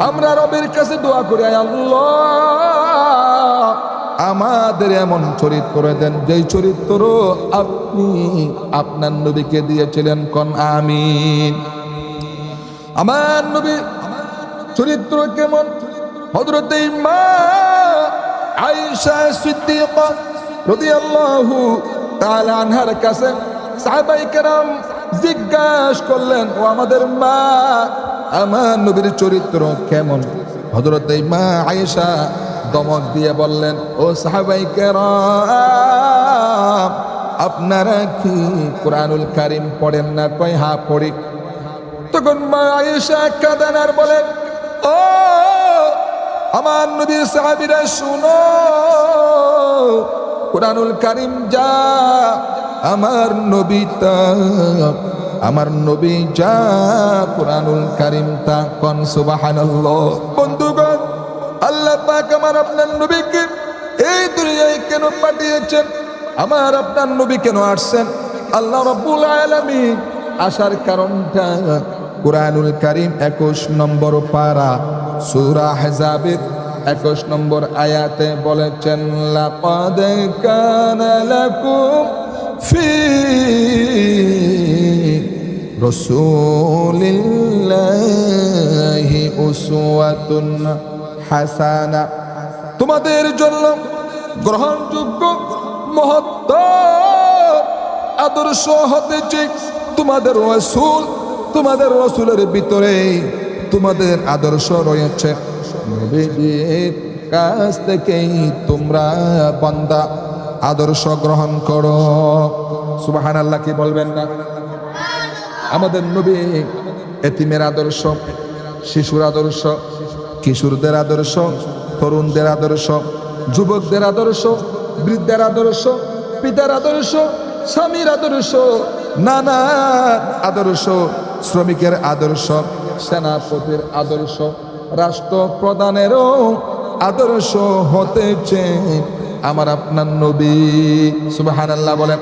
আমরা রবের কাছে দোয়া করি, আল্লাহ আমাদের এমন চরিত্র দেন যেই চরিত্র আপনি আপনার নবীকে দিয়েছিলেন। কোন আমিন। আমার নবী চরিত্র কেমন? হযরতে মা আয়েশা সিদ্দিকা রাদিয়াল্লাহু তাআলা আনহার কাছে সাহাবায়ে কেরাম জিজ্ঞাসা করলেন, ও আমাদের মা, আমার নবীর চরিত্র কেমন? হযরতে মা আয়েশা দমক দিয়ে বললেন, ও সাহাবায়ে কেরাম, আপনারা কি কুরআনুল কারীম পড়েন না? কয় হ্যাঁ পড়ি। তখন মা আয়েশা কাঁদেন আর বলেন, ও আমার নবীর সাহাবীরা শুনো, কুরআনুল কারীম যা আমার নবী যা কুরআনুল কারীম তা। কোন সুবহানাল্লাহ। বন্ধুগণ, আল্লাহ পাক আমার আপনার নবীকে এই দুনিয়ায় কেন পাঠিয়েছেন? আমার আপনার নবী কেন আসছেন? আল্লাহ রাব্বুল আলামিন আসার কারণটা কুরআনুল কারীম 21 নম্বর পারা সূরা আহজাবের 21 নম্বর আয়াতে বলেছেন, লাকাদ কানা লাকুম ফি রাসূলিল্লাহি উসওয়াতুন হাসানা। তোমাদের জন্য গ্রহণযোগ্য মহত্ব আদর্শ হতেছে তোমাদের রাসূল। তোমাদের রাসূলের ভিতরে তোমাদের আদর্শ রয়েছে। নবীজির কাছ থেকেই তোমরা বান্দা আদর্শ গ্রহণ করো। সুবহানাল্লাহ কি বলবেন না? আমাদের নবী এতিমের আদর্শ, শিশুর আদর্শ, কিশোরদের আদর্শ, তরুণদের আদর্শ, যুবকদের আদর্শ, বৃদ্ধের আদর্শ, পিতার আদর্শ, স্বামীর আদর্শ, নানার আদর্শ, শ্রমিকের আদর্শ, সেনাপতির আদর্শ, রাষ্ট্রপ্রধানেরও আদর্শ হতেছে আমার আপনার নবী। সুবহানাল্লাহ বলেন।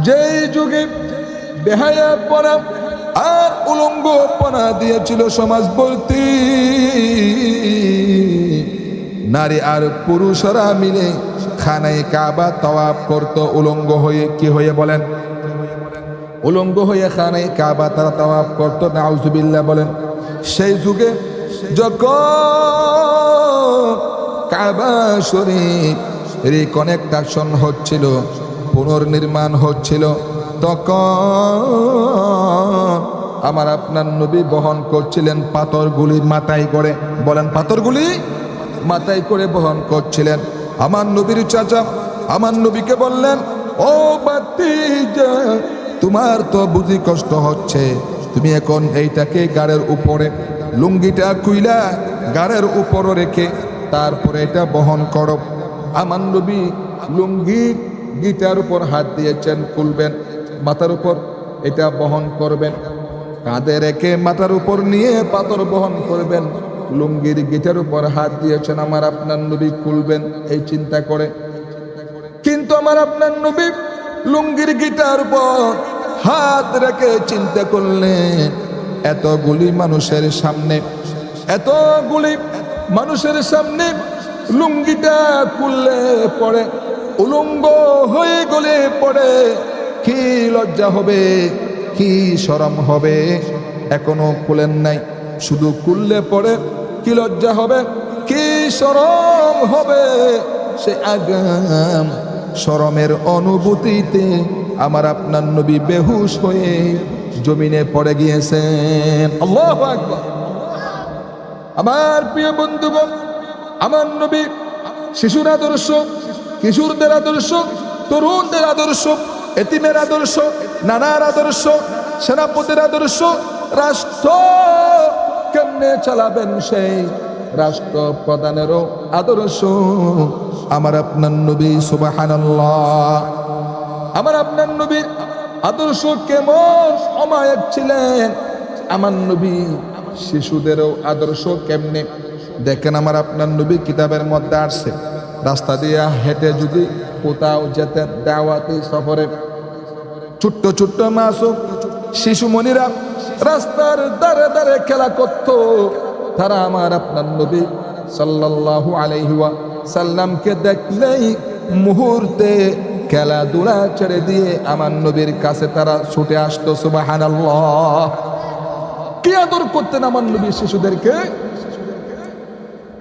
যেই যুগে বেহায়াপনা আর উলঙ্গপনা দিয়েছিল সমাজ বলতে, নারী আর পুরুষরা মিলে খানায়ে কাবা তাওয়াফ করত উলঙ্গ হয়ে। কি হয়ে বলেন? উলঙ্গ হয়ে খানায়ে কাবা তারা তাওয়াফ করত। নাউজুবিল্লাহ বলেন। সেই যুগে যখন কাবা শরীফ রিকনেকশন হচ্ছিল, পুনর্নির্মাণ হচ্ছিল, তখন আমার আপনার নবী বহন করছিলেন পাথরগুলি মাথায় করে। বলেন, পাথরগুলি মাথায় করে বহন করছিলেন। আমার নবীর চাচা আমার নবীকে বললেন, ও ভাতিজা, তোমার তো বুঝি কষ্ট হচ্ছে, তুমি এখন এইটাকে গাড়ের উপরে, লুঙ্গিটা খুইলা গাড়ের উপরে রেখে তারপরে এটা বহন করো। আমার নবী লুঙ্গি গিটার উপর হাত দিয়েছেন, খুলবেন, মাথার উপর এটা বহন করবেন, কাঁধে রেখে মাথার উপর নিয়ে পাথর বহন করবেন। লুঙ্গির গিটার উপর হাত দিয়েছেন আমার আপনার নবী, খুলবেন এই চিন্তা করে। কিন্তু আমার আপনার নবী লুঙ্গির গিটার উপর হাত রেখে চিন্তা করলেন, এতগুলি মানুষের সামনে লুঙ্গিটা খুললে পড়ে, উলঙ্গ হয়ে গলে পড়ে, কি লজ্জা হবে, কি শরম হবে। এখনো খুলেন নাই, শুধু খুললে পড়ে কি লজ্জা হবে, কি শরম হবে। সে আগাম শরমের অনুভূতিতে আমার আপনার নবী বেহুশ হয়ে জমিনে পড়ে গিয়েছেন। আল্লাহু আকবার। আমার প্রিয় বন্ধুগণ, আমার নবী শিশুর আদর্শ, কিশোরদের আদর্শ, তরুণদের আদর্শ, এতিমের আদর্শ, নানার আদর্শ, সেনাপতির আদর্শ, রাষ্ট্র কেমনে চালাবেন সেই রাষ্ট্র প্রধানেরও আদর্শ আমার আপনার নবী। সুবহানাল্লাহ। আমার আপনার নবী আদর্শ কেমন অমায়িক ছিলেন। আমার নবী শিশুদেরও আদর্শ কেমনে দেখেন। আমার আপনার নবী কিতাবের মধ্যে আসছে, রাস্তা দিয়ে হেঁটে যদি কোথাও যেতেন দাওয়াতি সফরে, ছোট্ট ছোট্ট মাসুম শিশুমণিরা রাস্তার ধারে ধারে খেলা করত, তারা আমার আপনার নবী সাল্লাল্লাহু আলাইহি ওয়াসাল্লামকে দেখলেই মুহূর্তে খেলাধুলা ছেড়ে দিয়ে আমার নবীর কাছে তারা ছুটে আসতো। সুবহানাল্লাহ। কি আদর করতেন আমার নবী শিশুদেরকে।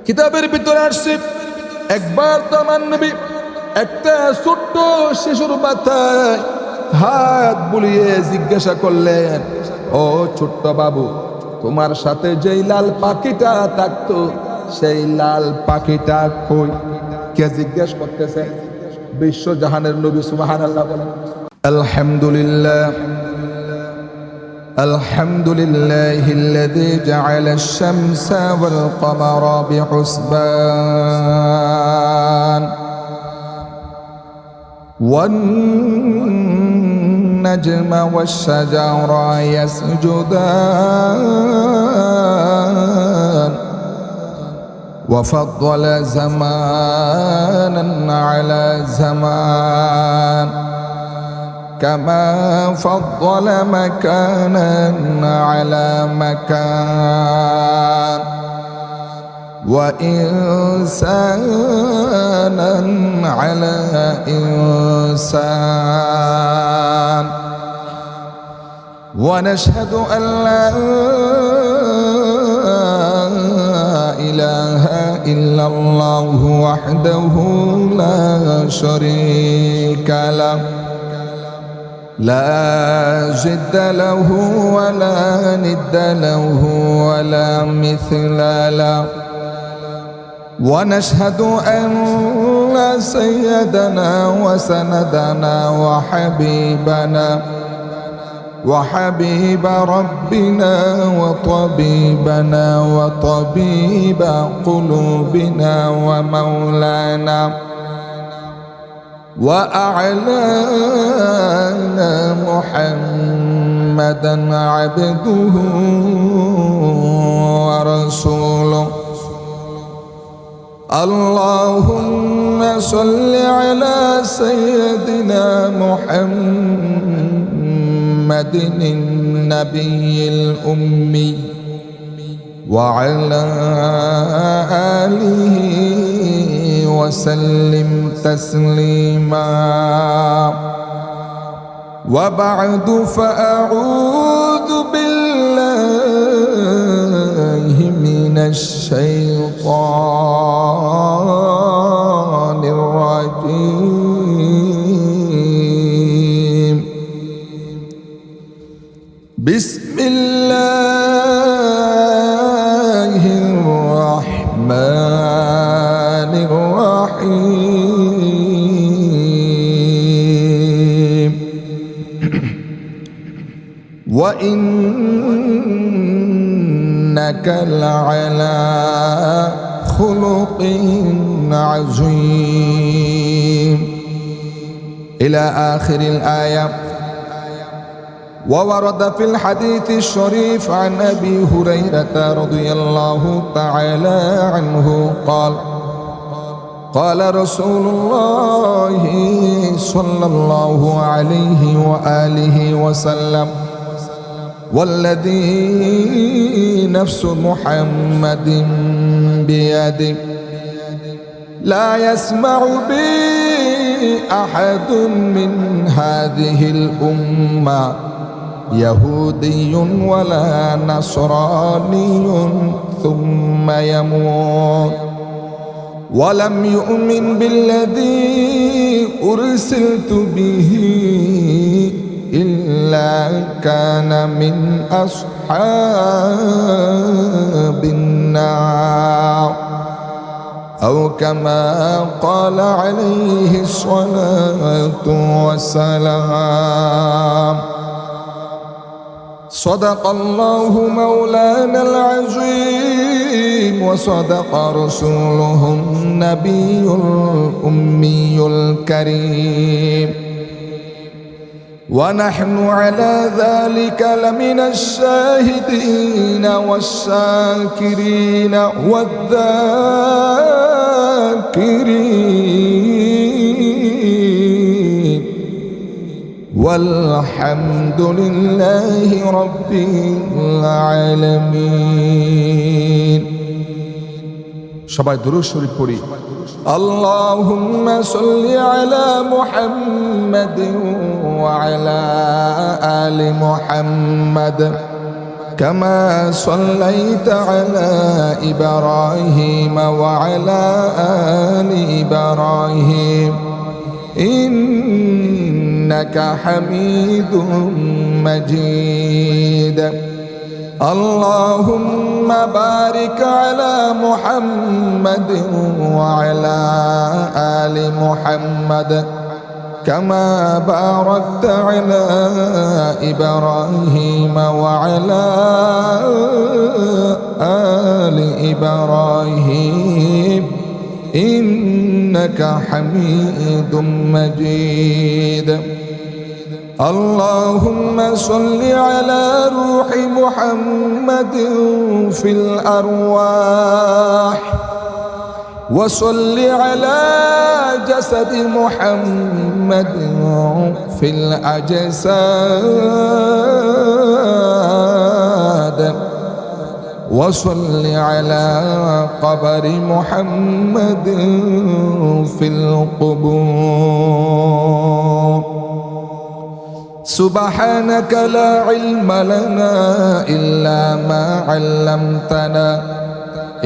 কিতাবের ভিতরে আসছে একবার তো আমার নবী একটা ছোট্ট শিশুর মাথায় হাত বুলিয়ে জিজ্ঞাসা করলেন, ও ছোট্ট বাবু, তোমার সাথে যেই লাল পাখিটা থাকতো সেই লাল পাখিটা কই? কে জিজ্ঞেস করতেছে? বিশ্ব জাহানের নবী। সুবহানাল্লাহ বলেন। আলহামদুলিল্লাহ আলহামদুলিল্লাহিল্লাযী জাআলাশ শামসা ওয়াল কমারা বিহুসবান ওয়ান নাজমা ওয়াশ শাজারা ইয়াসজুদান وفضل زمانا على زمان كما فضل مكانا على مكان وإنسانا على إنسان ونشهد أن لا إله إلا الله وحده لا شريك له لا جد له ولا ند له ولا مثل له ونشهد أن سيدنا وسندنا وحبيب ربنا وطبيبنا وطبيب قلوبنا ومولانا وأعلانا محمدا عبده ورسوله اللهم صل على سيدنا محمد النبي الأمي وعلى آله وسلم تسليما وبعد فأعوذ بالله من الشيطان الرجيم بسم الله الرحمن الرحيم وإنك لعلى خلق عظيم إلى آخر الآية. وورد في الحديث الشريف عن أبي هريرة رضي الله تعالى عنه قال قال رسول الله صلى الله عليه وآله وسلم والذي نفس محمد بيده لا يسمع بي أحد من هذه الأمة يهودي ولا نصراني ثم يموت ولم يؤمن بالذي أرسلت به إلا كان من أصحاب النار أو كما قال عليه الصلاة والسلام. صدق الله مولانا العظيم وصدق رسوله النبي الأمي الكريم ونحن على ذلك لمن الشاهدين والشاكرين والذاكرين والحمد لله رب العالمين. সবাই দুরূদ শরীফ পড়ি। اللهم صل على محمد وعلى آل محمد كما صليت على إبراهيم وعلى آل إبراهيم إنك حميد مجيد. اللهم بارك على محمد وعلى آل محمد كما باركت على إبراهيم وعلى آل إبراهيم إنك حميد مجيد. اللهم صل على روح محمد في الأرواح وصل على جسد محمد في الأجساد وصل على قبر محمد في القبور. سبحانك لا علم لنا إلا ما علمتنا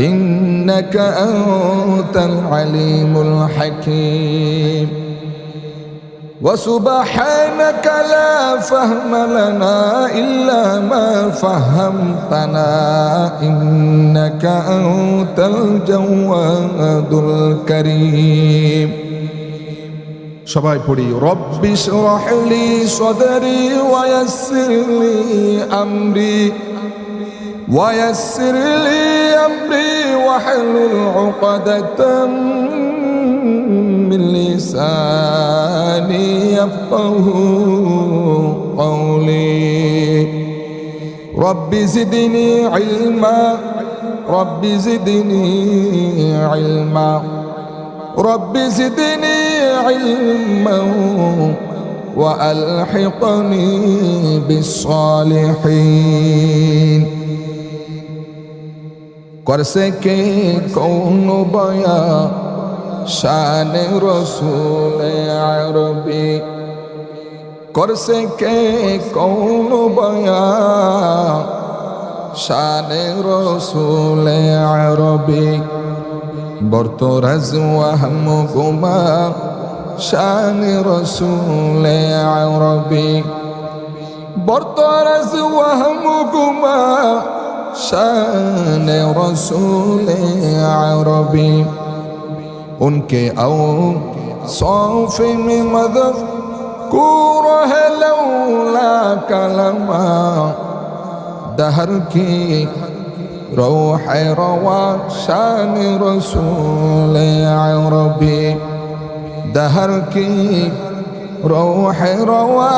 إنك أنت العليم الحكيم. وسبحانك لا فهم لنا إلا ما فهمتنا إنك أنت الجواد الكريم. সবাই পড়ি। রব্বি শরহ লি সদরি ওয়ায়াসসির লি আমরি ويسر لي أمري واحلل عقدة من لساني يفقه قولي. رب زدني علما رب زدني علما رب زدني علما وألحقني بالصالحين. करसे के कौन बया शान रसूल अरबी करसे के कौन बया शान रसूल अरबी बरतरज वहम गुमा शान रसूल अरबी बरतरज वहम गुमा शान रसूल अरबी. उनके औसाफ में मज़कूर है लौला कलमा दहर की रूह रवा शान रसूल अरबी दहर की रूह रवा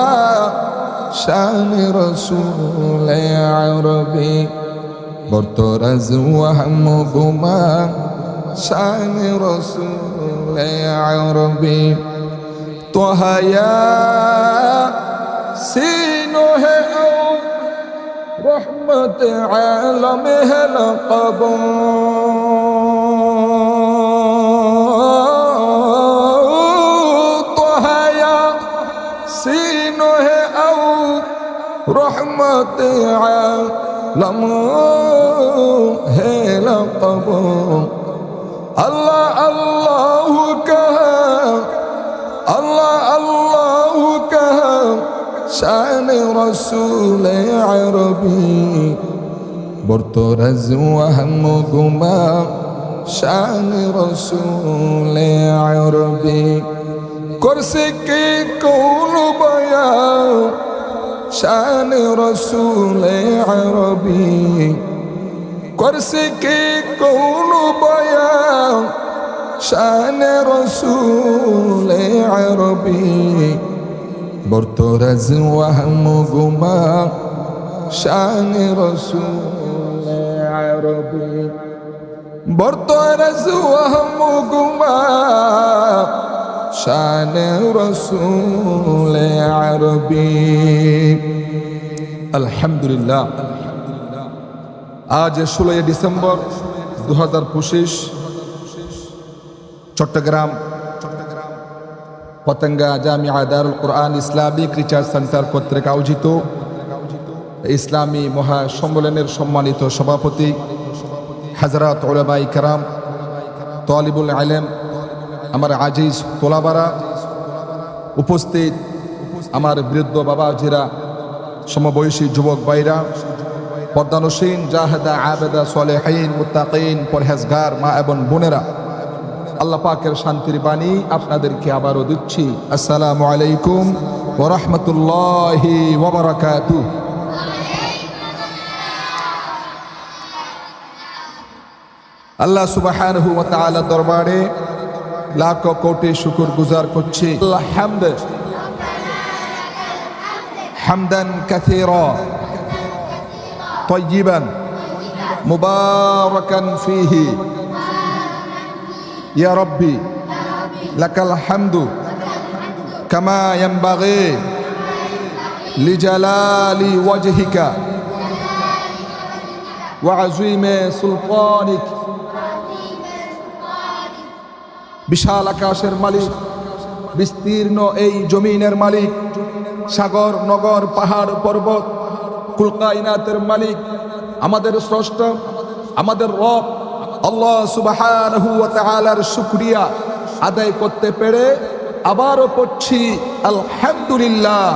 शान रसूल अरबी बरतरज वहम गुमा शान रसूल अरबी. तो हया सीनो है रहमत आलम है लक़ब तो हया सीनो है रहमत आलम है लक़ब. अल्लाह अल्लाह कहा अल्लाह अल्लाह कहा शान रसूल अरबी बरतरज वहम गुमा शान रसूल अरबी. करसे के कौन बया शान रसूल अरबी करसे के कौन बया शान रसूल अरबी बरतरज वहम गुमा शान रसूल अरबी बरतरज वहम गुमा শান রসুল আরবি। আলহামদুলিল্লাহ, আজ 16 ডিসেম্বর 2025 চট্টগ্রাম পতেঙ্গা জামিয়া দারুল কোরআন ইসলামিক রিসার্চ সেন্টার কর্তৃক আয়োজিত ইসলামী মহাসম্মেলনের সম্মানিত সভাপতি হযরত উলামায়ে কেরাম, তালিবুল ইলম, আমার আজিজ তোলাবারা, উপস্থিত আমার বৃদ্ধ বাবাজিরা, সমবয়সী যুবক ভাইরা, পর্দানসীন জাহেদা আবেদা সালেহিন মুত্তাকিন পরহেজগার মা এবং বোনেরা, আল্লাহ পাকের শান্তির বাণী আপনাদেরকে আবারও দিচ্ছি। আসসালামু আলাইকুম ওয়া রাহমাতুল্লাহি ওয়া বারাকাতুহু। আল্লাহ সুবহানাহু ওয়া তাআলা দরবারে লাখ কোটি শুকর গুজার করছি। আল্লাহ হামদ হামদান কাসীরা তাইয়িবান মুবারাকান ফীহি ইয়া রাব্বি লাকাল হামদু কামা ইয়ানবাগি লিজালালি ওয়াজহিকা ওয়া আযীমি সুলতানিক। বিশাল আকাশের মালিক, বিস্তীর্ণ এই জমিনের মালিক, সাগর নগর পাহাড় পর্বত কুল কায়নাতের মালিক, আমাদের স্রষ্টা, আমাদের রব আল্লাহ সুবহানাহু ওয়া তাআলার শুকরিয়া আদায় করতে পেরে আবারও পড়ছি আলহামদুলিল্লাহ।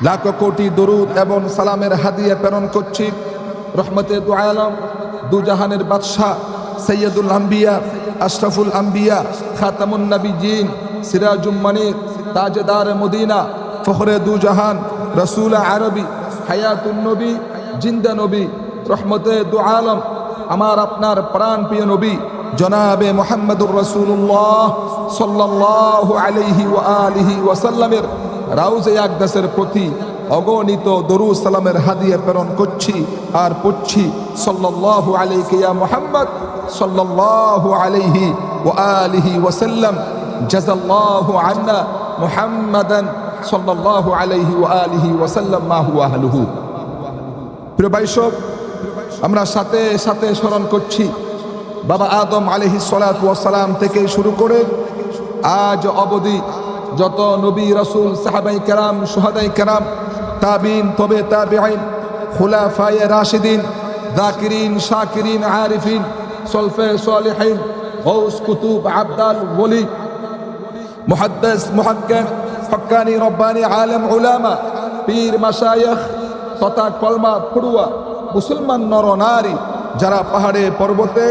লাখ কোটি দরুদ এবং সালামের হাদিয়া প্রেরণ করছি রহমতে দু আলম, দু জাহানের বাদশাহ, সৈয়দুল আম্বিয়া, আশরাফুল আম্বিয়া, খাতামুন নবিয়্যিন, সিরাজুম মুনীর, তাজদার মদিনা, ফখরে দু জাহান, রসুল আরবি, হায়াতুন নবী, জিন্দা নবী, রহমতে দু আলম, আমার আপনার প্রাণ প্রিয় নবী জনাবে মুহাম্মদুর রাসূলুল্লাহ সাল্লাল্লাহু আলাইহি ওয়া আলিহি ওয়া সাল্লামের রাউজে আকদাসের প্রতি অগণিত দরুদ সালামের হাদিয়া প্রেরণ করছি আর পড়ছি সাল্লাল্লাহু আলাইহি ইয়া মুহাম্মদ সাল্লাল্লাহু আলাইহি ওয়া আলিহি ওয়া সাল্লাম জাযাল্লাহু আন্না মুহাম্মাদান সাল্লাল্লাহু আলাইহি ওয়া আলিহি ওয়া সাল্লাম মা হুয়া আহলুহু। প্রিয় ভাই সব, আমরা সাথে সাথে স্মরণ করছি বাবা আদম আলাইহিস সালাতু ওয়াস সালাম থেকে শুরু করে আজ অবধি যত নবী রাসূল সাহাবাই কেরাম শুহাদাই কেরাম তাবিন তবে তাবিঈন খুলাফায়ে রাশিদিন যাকিরিন শাকিরিন আরিফিন সলফে সালিহিন গৌস কুতুব আবদাল ওলি মুহাদ্দিস মুহাক্কিক হক্কানি রব্বানি আলেম উলামা পীর মাশায়েখ তথা কলমা পড়ুয়া মুসলমান নর নারী যারা পাহাড়ে পর্বতে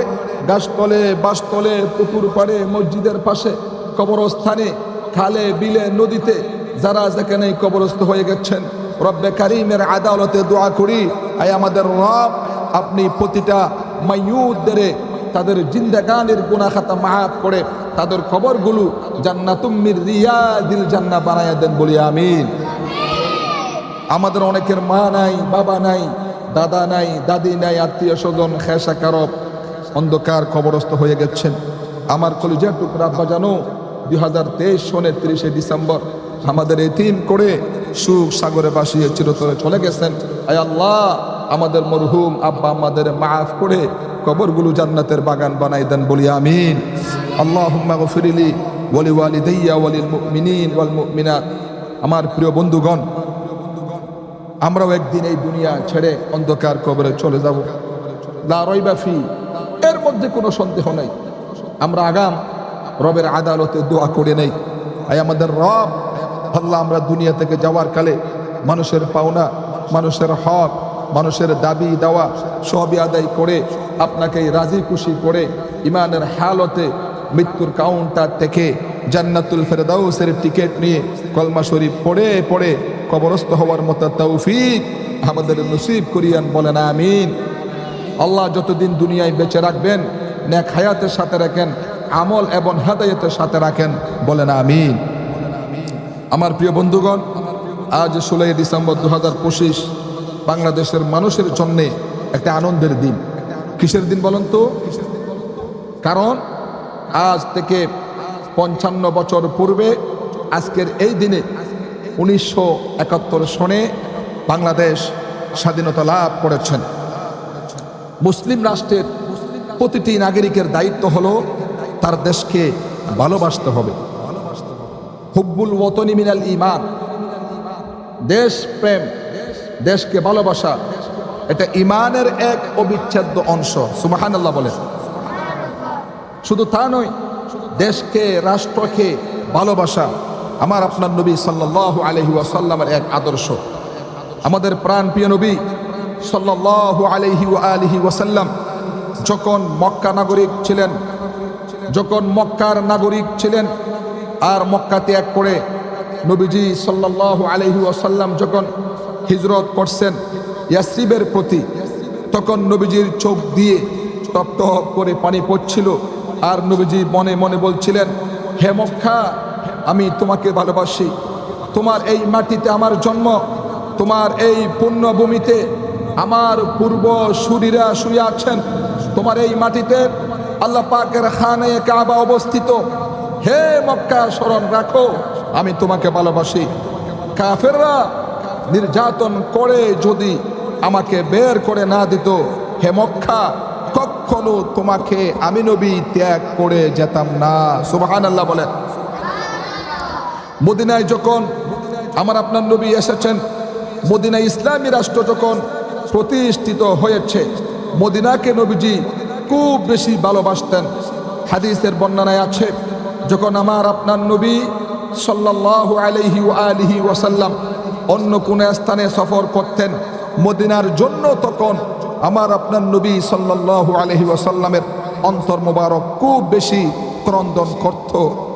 গাছতলে বাসতলে পুকুর পাড়ে মসজিদের পাশে কবরস্থানে খালে বিলে নদীতে যারা যেখানে কবরস্থ হয়ে গেছেন, রব্বে কারিমের আদালতে দোয়া করি, আয় আমাদের রব আপনি প্রতিটা মাইয়ুতদের তাদের জিন্দেগানির গুনাহ খাতা মাফ করে তাদের কবরগুলো জান্নাতুম মির রিয়াদিল জান্নাহ বানায়া দেন, বলি আমিন। আমাদের অনেকের মা নাই, বাবা নাই, দাদা নাই, দাদি নাই, আত্মীয় স্বজন খেসা কারব অন্ধকার কবরস্থ হয়ে গেছেন। আমার কলিজার টুকরা আব্বা জানো 2023 সনের 30 ডিসেম্বর আমাদের এতিম করে সুখ সাগরে ভাসিয়ে চিরতরে চলে গেছেন। আয় আল্লাহ আমাদের মরহুম আব্বা আমাদের মাফ করে কবরগুলো জান্নাতের বাগান বানাই দেন, বলি আমিন। আল্লাহুম্মা গফিরলি ওয়া লিওয়ালিদাইয়া ওয়া লিল মুমিনিন ওয়াল মুমিনাত। আমার প্রিয় বন্ধুগণ, আমরাও একদিন এই দুনিয়া ছেড়ে অন্ধকার কবরে চলে যাব, লা রাইবা ফি, এর মধ্যে কোনো সন্দেহ নাই। আমরা আগাম রবের আদালতে দোয়া করে নেই, আয় আমাদের রব আল্লাহ আমরা দুনিয়া থেকে যাওয়ার কালে মানুষের পাওনা, মানুষের হক, মানুষের দাবি দেওয়া সবই আদায় করে আপনাকে রাজি খুশি করে ইমানের হালতে মৃত্যুর কাউন্টার থেকে জান্নাতুল ফেরদাউসের টিকিট নিয়ে কলমা শরীফ পড়ে পড়ে কবরস্থ হওয়ার মতো তৌফিক আমাদের নসিব করিয়ান, বলেন আমিন। আল্লাহ যতদিন দুনিয়ায় বেঁচে রাখবেন নেক হায়াতের সাথে রাখেন, আমল এবং হেদায়েতের সাথে রাখেন, বলেন আমিন। আমার প্রিয় বন্ধুগণ, আজ 16 ডিসেম্বর 2025 বাংলাদেশের মানুষের জন্যে একটা আনন্দের দিন। কিসের দিন বলেন তো? কারণ আজ থেকে 55 বছর পূর্বে আজকের এই দিনে 1971 সনে বাংলাদেশ স্বাধীনতা লাভ করেছেন। মুসলিম রাষ্ট্রের প্রতিটি নাগরিকের দায়িত্ব হলো তার দেশকে ভালোবাসতে হবে। হুব্বুল ওয়াতনি মিনাল ঈমান, দেশ প্রেম, দেশকে ভালোবাসা, এটা ঈমানের এক অবিচ্ছেদ্য অংশ। সুবহানাল্লাহ বলেন। শুধু তা নয়, দেশকে রাষ্ট্রকে ভালোবাসা আমার আপনার নবী সাল্লাল্লাহু আলাইহি ওয়াসাল্লামের এক আদর্শ। আমাদের প্রাণপ্রিয় নবী সাল্লাল্লাহু আলাইহি ওয়া আলিহি ওয়াসাল্লাম যখন মক্কা নাগরিক ছিলেন, যখন মক্কার নাগরিক ছিলেন আর মক্কা ত্যাগ করে নবীজি সাল্লাল্লাহু আলাইহি ওয়াসাল্লাম যখন হিজরত করছেন ইয়াসরিবের প্রতি, তখন নবীজির চোখ দিয়ে টপ টপ করে পানি পড়ছিল আর নবীজি মনে মনে বলছিলেন, হে মক্কা, আমি তোমাকে ভালোবাসি। তোমার এই মাটিতে আমার জন্ম, তোমার এই পুণ্যভূমিতে আমার পূর্বসূরীরা শুয়ে আছেন, তোমার এই মাটিতে আল্লাহ পাকের খানে কাবা অবস্থিত। হে মক্কা, স্মরণ রাখো আমি তোমাকে ভালোবাসি। কাফেররা নির্যাতন করে যদি আমাকে বের করে না দিত, হে মক্কা, কখনো তোমাকে আমি নবী ত্যাগ করে যেতাম না। সুবহানাল্লাহ বলেন। মদিনায় যখন আমার আপনার নবী এসেছেন, মদিনায় ইসলামী রাষ্ট্র যখন প্রতিষ্ঠিত হয়েছে, মদিনাকে নবীজি খুব বেশি ভালোবাসতেন। হাদিসের বর্ণনায় আছে, যখন আমার আপনার নবী সাল্লাল্লাহু আলাইহি ওয়া আলিহি ওয়াসাল্লাম অন্য কোন স্থানে সফর করতেন মদিনার জন্য, তখন আমার আপনার নবী সাল্লাল্লাহু আলাইহি ওয়াসাল্লামের অন্তর মোবারক খুব বেশি ক্রন্দন করত,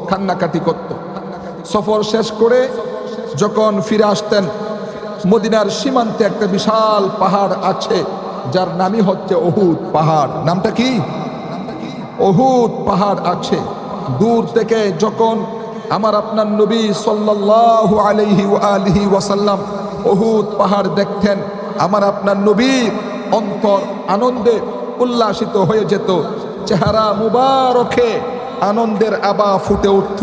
কান্নাকাটি করত। সফর শেষ করে যখন ফিরে আসতেন, মদিনার সীমান্তে একটা বিশাল পাহাড় আছে যার নামই হচ্ছে উহুদ পাহাড়। নামটা কি? উহুদ পাহাড় আছে। দূর থেকে যখন আমার আপনার নবী সাল্লাল্লাহু আলাইহি ওয়া আলিহি ওয়াসাল্লাম উহুদ পাহাড় দেখতেন, আমার আপনার নবীর অন্তর আনন্দে উল্লাসিত হয়ে যেত, চেহারা মুবারকে আনন্দের আভা ফুটে উঠত।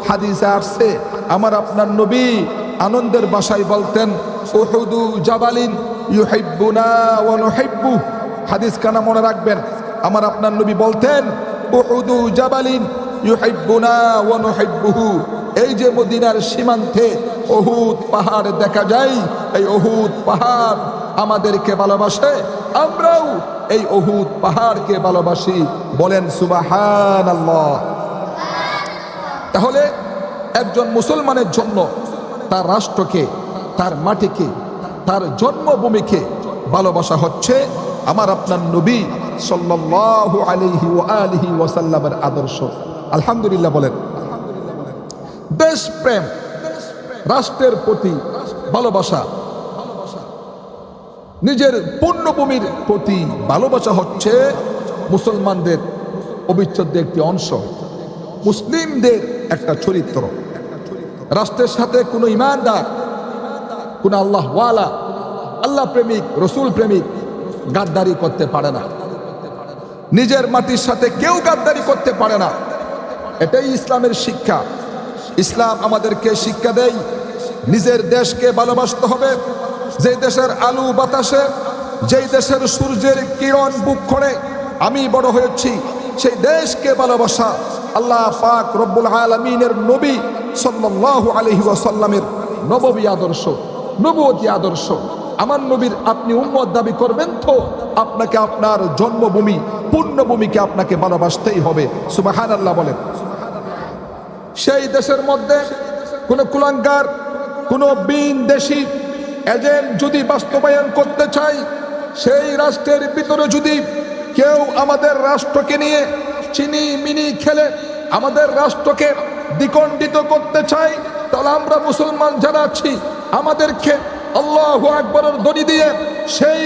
হাদিসে আসছে, আমার আপনার নবী আনন্দের ভাষায় বলতেন, উহুদু জাবালিন ইউহিব্বুনা ওয়া নুহিব্বু। হাদিস কানা মনে রাখবেন, আমার আপনার নবী বলতেন, উহুদু জাবালিন ইউহিব্বুনা ওয়া নুহিব্বুহু। এই যে মদিনার সীমান্তে উহুদ পাহাড় দেখা যায়, এই উহুদ পাহাড় আমাদেরকে ভালোবাসে, আমরাও এই উহুদ পাহাড়কে ভালোবাসি। বলেন সুবহানাল্লাহ। তাহলে একজন মুসলমানের জন্য তার রাষ্ট্রকে, তার মাটিকে, তার জন্মভূমিকে ভালোবাসা হচ্ছে আমার আপনার নবী সাল্লাল্লাহু আলাইহি ওয়া আলিহি ওয়াসাল্লামের আদর্শ। আলহামদুলিল্লাহ বলেন। দেশ প্রেম, রাষ্ট্রের প্রতি ভালোবাসা, নিজের পুণ্যভূমির প্রতি ভালোবাসা হচ্ছে মুসলমানদের অবিচ্ছেদ্য একটি অংশ, মুসলিমদের একটা চরিত্র। রাষ্ট্রের সাথে কোনো ইমানদার, কোনো আল্লাহ ওয়ালা, আল্লাহ প্রেমিক, রসুল প্রেমিক গাদ্দারি করতে পারে না। নিজের মাটির সাথে কেউ গাদ্দারি করতে পারে না। এটাই ইসলামের শিক্ষা। ইসলাম আমাদেরকে শিক্ষা দেয় নিজের দেশকে ভালোবাসতে হবে। যেই দেশের আলু বাতাসে, যেই দেশের সূর্যের কিরণ বুক করে আমি বড় হয়েছি, সেই দেশকে ভালোবাসা আল্লাহ পাক রব্বুল আলামিনের নবী সাল্লাল্লাহু আলাইহি ওয়াসাল্লামের নববী আদর্শ, নবুয়তি আদর্শ। আমার নবীর আপনি উম্মত দাবি করবেন তো আপনাকে আপনার জন্মভূমি, পুণ্যভূমিকে আপনাকে ভালোবাসতেই হবে। সুবহানাল্লাহ বলেন। সেই দেশের মধ্যে কোন কুলাঙ্গার, কোন বিনদেশী এজেন্ট যদি বাস্তবায়ন করতে চায়, সেই রাষ্ট্রের ভিতরে যদি কেউ আমাদের রাষ্ট্রকে নিয়ে চিনি মিনি খেলে আমাদের রাষ্ট্রকে দ্বিখণ্ডিত করতে চায়, তাহলে আমরা মুসলমান যারা আছি আমাদেরকে আল্লাহু আকবরের ধ্বনি দিয়ে সেই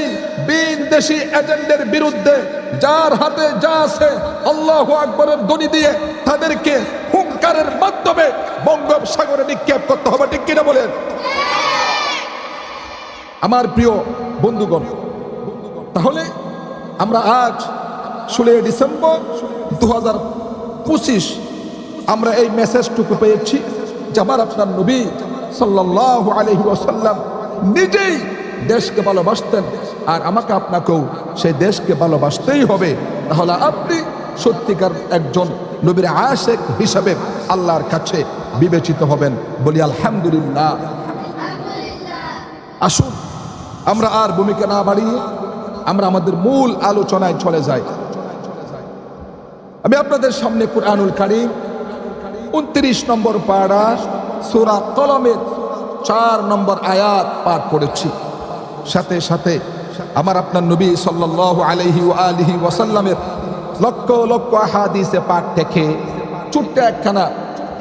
বিনদেশী এজেন্টের বিরুদ্ধে যার হাতে যা আছে আল্লাহু আকবরের ধ্বনি দিয়ে তাদেরকে হুঙ্কারের মাধ্যমে বঙ্গোপসাগরে নিক্ষেপ করতে হবে। ঠিক কিনা বলেন? আমার প্রিয় বন্ধুগণ, তাহলে আমরা আজ 16 ডিসেম্বর 25 আমরা এই মেসেজটুকু পেয়েছি যে আমার আপনার নবী সাল্লাল্লাহু আলাইহি ওয়াসাল্লাম নিজেই দেশকে ভালোবাসতেন, আর আমাকে আপনাকেও সেই দেশকে ভালোবাসতেই হবে। তাহলে আপনি সত্যিকার একজন নবীর আশিক হিসাবে আল্লাহর কাছে বিবেচিত হবেন। বলি আলহামদুলিল্লাহ। আসুন আমরা আর ভূমিকা না বাড়িয়ে আমরা আমাদের মূল আলোচনায় চলে যাই। আমি আপনাদের সামনে কুরআনুল কারীম 29 নম্বর পারা সূরা কলমের 4 নম্বর আয়াত পাঠ করেছি। সাথে সাথে আমার আপনার নবী সাল্লাল্লাহু আলাইহি ওয়া আলিহি ওয়াসাল্লামের লক্ষ লক্ষ হাদিসে পাঠ থেকে ছোট্ট একখানা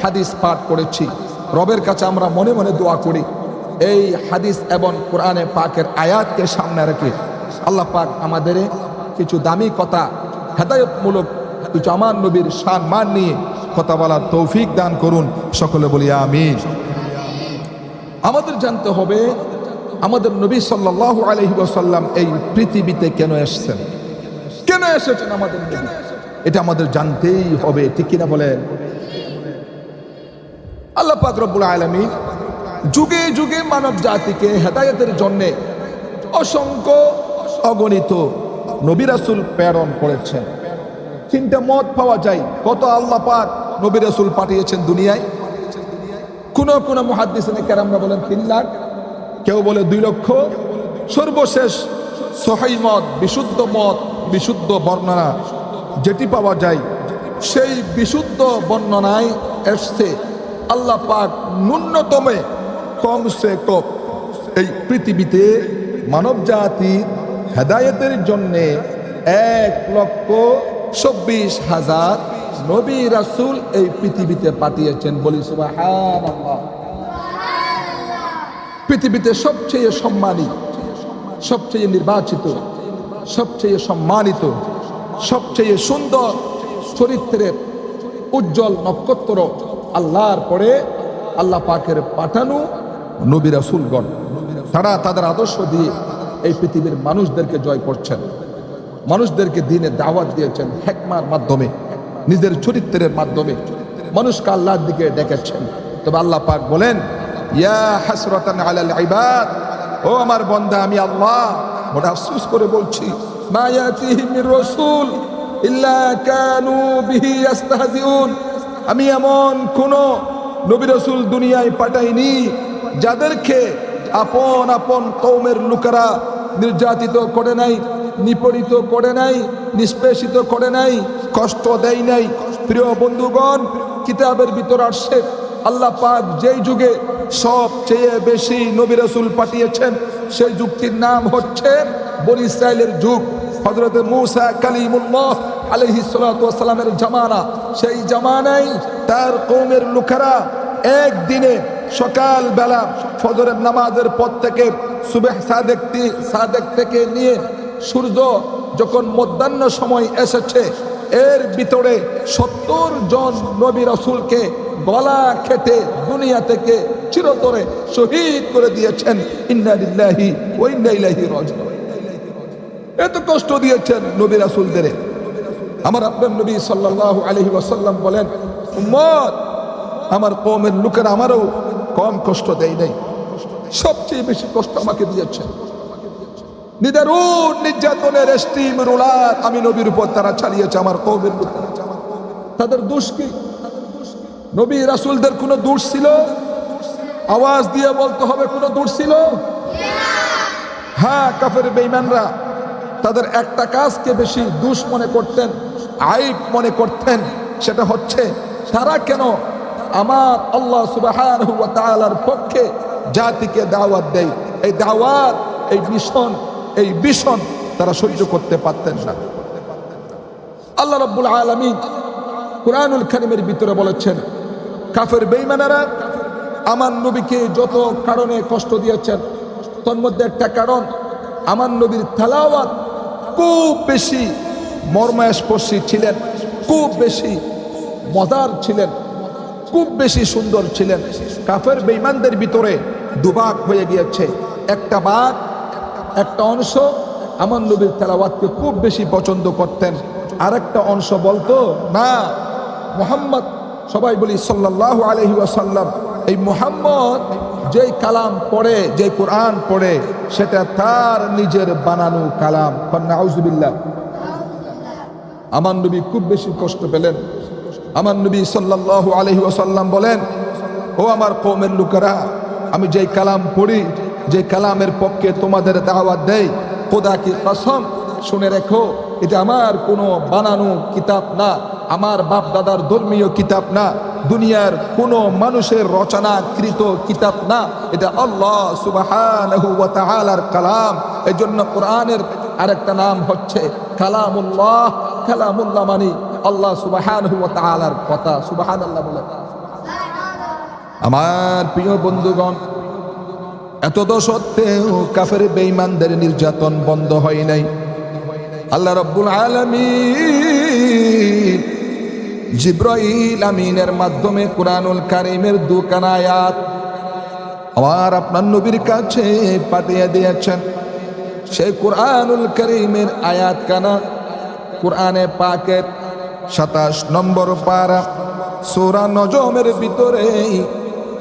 হাদিস পাঠ করেছি। রবের কাছে আমরা মনে মনে দোয়া করি এই হাদিস এবং কোরআনে পাকের আয়াতকে সামনে রেখে আল্লাহ পাক আমাদের কিছু দামি কথা, হেদায়েতমূলক কিছু আমার নবীর শান মান নিয়ে কথা বলার তৌফিক দান করুন। সকলে বলি আমিন। আমাদের জানতে হবে আমাদের নবী সাল্লাল্লাহু আলাইহি ওয়াসাল্লাম এই পৃথিবীতে কেন এসেছেন, কেন এসেছেন আমাদের নবী, এটা আমাদের জানতেই হবে, ঠিক কিনা বলেন? আল্লাহ পাক রব্বুল আলামিন যুগে যুগে মানব জাতিকে হেদায়েতের জন্য অসংখ্য অগণিত নবী রাসূল প্রেরণ করেছেন। 3টা মত পাওয়া যায় কত আল্লাহ পাক নবী রাসূল পাঠিয়েছেন দুনিয়ায়। কোন মুহাদ্দিসিনে কেরামরা বলেন 3 লাখ, কেউ বলে 2 লক্ষ। সর্বশেষ সহিহ মত, বিশুদ্ধ বর্ণনা যেটি পাওয়া যায়, সেই বিশুদ্ধ বর্ণনায় এসছে আল্লাহ পাক ন্যূনতমে কমসে কম এই পৃথিবীতে মানব জাতির হেদায়েতের জন্যে 1,24,000 নবী রাসূল এই পৃথিবীতে পাঠিয়েছেন। বলি সুবহানাল্লাহ। পৃথিবীতে সবচেয়ে সম্মানী, সবচেয়ে নির্বাচিত, সবচেয়ে সম্মানিত, সবচেয়ে সুন্দর চরিত্রের উজ্জ্বল নক্ষত্র আল্লাহর পরে আল্লাহ পাকের পাঠানো নবী রাসূলগণ, তারা তাদের আদর্শ দিয়ে এই পৃথিবীর মানুষদেরকে জয় করছেন, মানুষদেরকে দ্বীনের দাওয়াত দিয়েছেন, হিকমার মাধ্যমে, নিজের চরিত্রের মাধ্যমে মানুষকে আল্লাহর দিকে ডেকেছেন। তবে আল্লাহ পাক বলেন, ইয়া হাসরাতান আলাল ইবাদ, ও আমার বান্দা, আমি আল্লাহ বড় আফসোস করে বলছি, মা ইয়াতিহিম মির রাসূল ইল্লা কানু বিহি ইস্তাহজিউন, আমি এমন কোন নবী রাসূল দুনিয়ায় পাঠাইনি যাদেরকে আপন আপন কওমের লোকেরা নির্যাতিত করে নাই, নিপীড়িত করে নাই, নিষ্পেষিত করে নাই, কষ্ট দেয় নাই। প্রিয় বন্ধুগণ, কিতাবের ভিতর আসছে আল্লাহ পাক যেই যুগে সবচেয়ে বেশি নবী রাসূল পাঠিয়েছেন সেই যুগটির নাম হচ্ছে বনী ইসরাইলের যুগ। হযরত মূসা কালিমুল্লাহ আলাইহিস সালাতু ওয়াস সালামের জামানা, সেই জামানায় তার কওমের লোকেরা একদিনে সকাল বেলা ফজরের নামাজের পর থেকে সুবহ সাদেক থেকে নিয়ে সূর্য যখন মধ্যাহ্ন সময় এসেছে, এর ভিতরে 70 জন নবী রাসূলকে গলা কেটে দুনিয়া থেকে চিরতরে শহীদ করে দিয়েছেন। ইন্না লিল্লাহি ওয়া ইন্না ইলাইহি রাজিউন। এত কষ্ট দিয়েছেন নবী রাসূলদের। আমার আপনার নবী সাল্লাল্লাহু আলাইহি ওয়াসাল্লাম বলেন, উম্মত, আমার কওমের লোকেরা আমারও কম কষ্ট দেয় নাই, সবচেয়ে বেশি কষ্ট আমাকে দিয়েছেন। নিদারুন নির্যাতনের স্টিম রোলার আমি নবীর উপর তারা চালিয়েছে আমার কওমের লোকেরা। তাদের দোষ কি? নবী রাসূলদের কোনো দোষ ছিল? আওয়াজ দিয়ে বলতে হবে, কোনো দোষ ছিল? হ্যাঁ, কাফের বেঈমানরা তাদের একটা কাজকে বেশি দোষ মনে করতেন, আইব মনে করতেন, সেটা হচ্ছে তারা কেন আমার আল্লাহ সুবহানাহু ওয়া তাআলার পক্ষে জাতিকে দাওয়াত দেয়। এই দাওয়াত, এই মিশন তারা সহ্য করতে পারতেন না। আল্লাহ রাব্বুল আলামিন কুরআনুল কারীমের ভিতরে বলেছেন, কাফের বেঈমানেরা আমার নবীকে যত কারণে কষ্ট দিয়েছেন, তার মধ্যে একটা কারণ আমার নবীর তেলাওয়াত খুব বেশি মর্মস্পর্শী ছিলেন, খুব বেশি মজার ছিলেন, খুব বেশি সুন্দর ছিলেন। কাফের বেঈমানদের ভিতরে দুভাগ হয়ে গিয়েছে। একটা অংশ আমার নবীর তেলাওয়াতকে খুব বেশি পছন্দ করতেন, আর একটা অংশ বলতো না, মুহাম্মদ, সবাই বলি সাল্লাল্লাহু আলাইহি ওয়াসাল্লাম। এই মুহাম্মদ যেই কালাম পড়ে, যে কোরআন পড়ে, সেটা তার নিজের বানানো কালাম। নাউজুবিল্লাহ। আমার নবী খুব বেশি কষ্ট পেলেন। আমার নবী সাল্লাল্লাহু আলাইহি ওয়াসাল্লাম বলেন, ও আমার কওমের লোকেরা, আমি যেই কালাম পড়ি, যে কালামের পক্ষে তোমাদের দাওয়াত দেই, খোদা কি কসম, শুনে রেখো, এটা আমার কোনো বানানো কিতাব না, আমার বাপ দাদার ধর্মীয় কিতাব না, দুনিয়ার কোনো মানুষের রচনাকৃত কিতাব না, এটা আল্লাহ সুবহানাহু ওয়া তাআলার কালাম। এজন্য কোরআনের আরেকটা নাম হচ্ছে কালামুল্লাহ। কালামুল্লাহ মানে আল্লাহ সুবহানাহু ওয়া তাআলার কথা। সুবহানাল্লাহ বলে। আমার প্রিয় বন্ধুগণ, এতদ সত্ত্বেও কাফের বেঈমানদের নির্যাতন বন্ধ হয় নাই। আল্লাহ রাব্বুল আলামিন জিবরাইল আমিনের মাধ্যমে কুরআনুল কারীমের দুখানা আয়াত আমার আপনার নবীর কাছে পাঠিয়ে দিয়েছেন। সেই কুরআনুল কারীমের আয়াত কানা কুরআনে পাকের 27 নম্বর পারা সূরা নজমের ভিতরে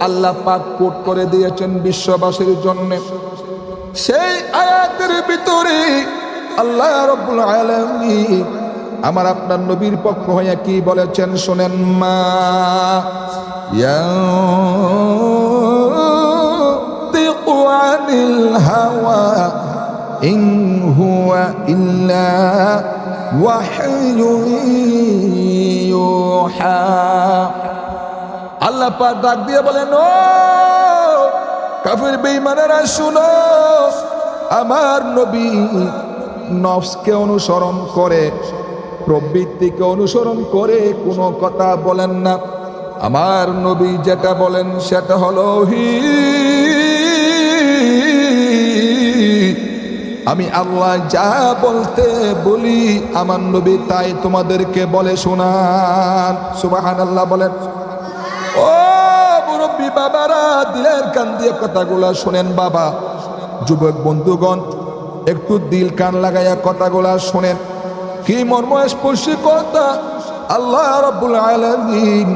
আল্লাহ পাক কোট করে দিয়েছেন বিশ্ববাসীর জন্য। সেই আয়াতের ভিতরে আল্লাহ রাব্বুল আলামিন আমার আপনার নবীর পক্ষ হয়ে কি বলেছেন শুনেন। মা ইয়ানতিকু আনিল হাওয়া ইন হুয়া ইল্লা ওয়াহয়ুন ইউহা। আল্লাহ পাক ডাক দিয়ে বলেন, ও কাফির বেঈমানেরা শুনো, আমার নবী নফসকে অনুসরণ করে, প্রবৃত্তিকে অনুসরণ করে কোনো কথা বলেন না। আমার নবী যেটা বলেন সেটা হলো আমি আল্লাহ যা বলতে বলি আমার নবী তাই তোমাদেরকে বলে শোনান। সুবহানাল্লাহ বলেন। ও মুরব্বী বাবারা, দিলের কান দিয়ে কথাগুলা শোনেন। বাবা, যুবক বন্ধুগণ, একটু দিল কান লাগাইয়া কথাগুলা শোনেন। কি মর্মস্পর্শী কথা! আল্লাহ রাব্বুল আলামিন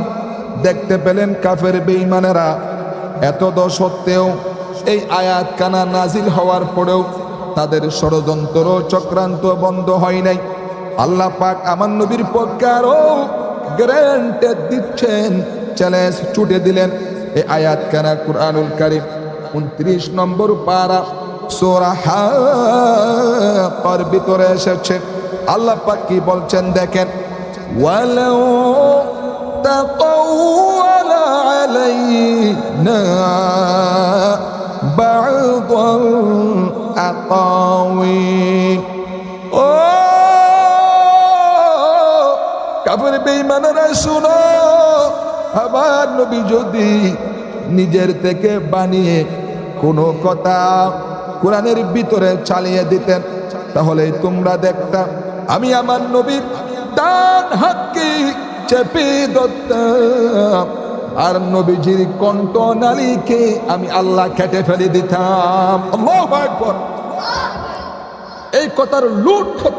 দেখতে পেলেন কাফের বেঈমানেরা এতদ সত্ত্বেও এই আয়াত কানা নাজিল হওয়ার পরেও তাদের ষড়যন্ত্র চক্রান্ত বন্ধ হয় নাই। আল্লাহ পাক আমার নবীর পক্ষে আরো গ্যারান্টি দিচ্ছেন, চ্যালেঞ্জ ছুটে দিলেন। এই আয়াত কানা কুরআনুল কারীম 29 নম্বর পারা সূরা হাক্কার ভিতরে এসেছে। আল্লাহ পাক কি বলছেন দেখেন, ওয়ালাউ তাকাওয়ালা আলাইনা বা'দাল আকাওয়িল। ও কাফের বেঈমানেরা শুনো, আমার নবী যদি নিজের থেকে বানিয়ে কোনো কথা কোরআনের ভিতরে চালিয়ে দিতেন, তাহলে তোমরা দেখতা আমি আমার নবীর ডান হাতকে চেপে ধরতাম, আর নবীজির কণ্ঠনালীকে আমি আল্লাহ কেটে ফেলে দিতাম। আল্লাহু আকবার। এই কথার লুট কত,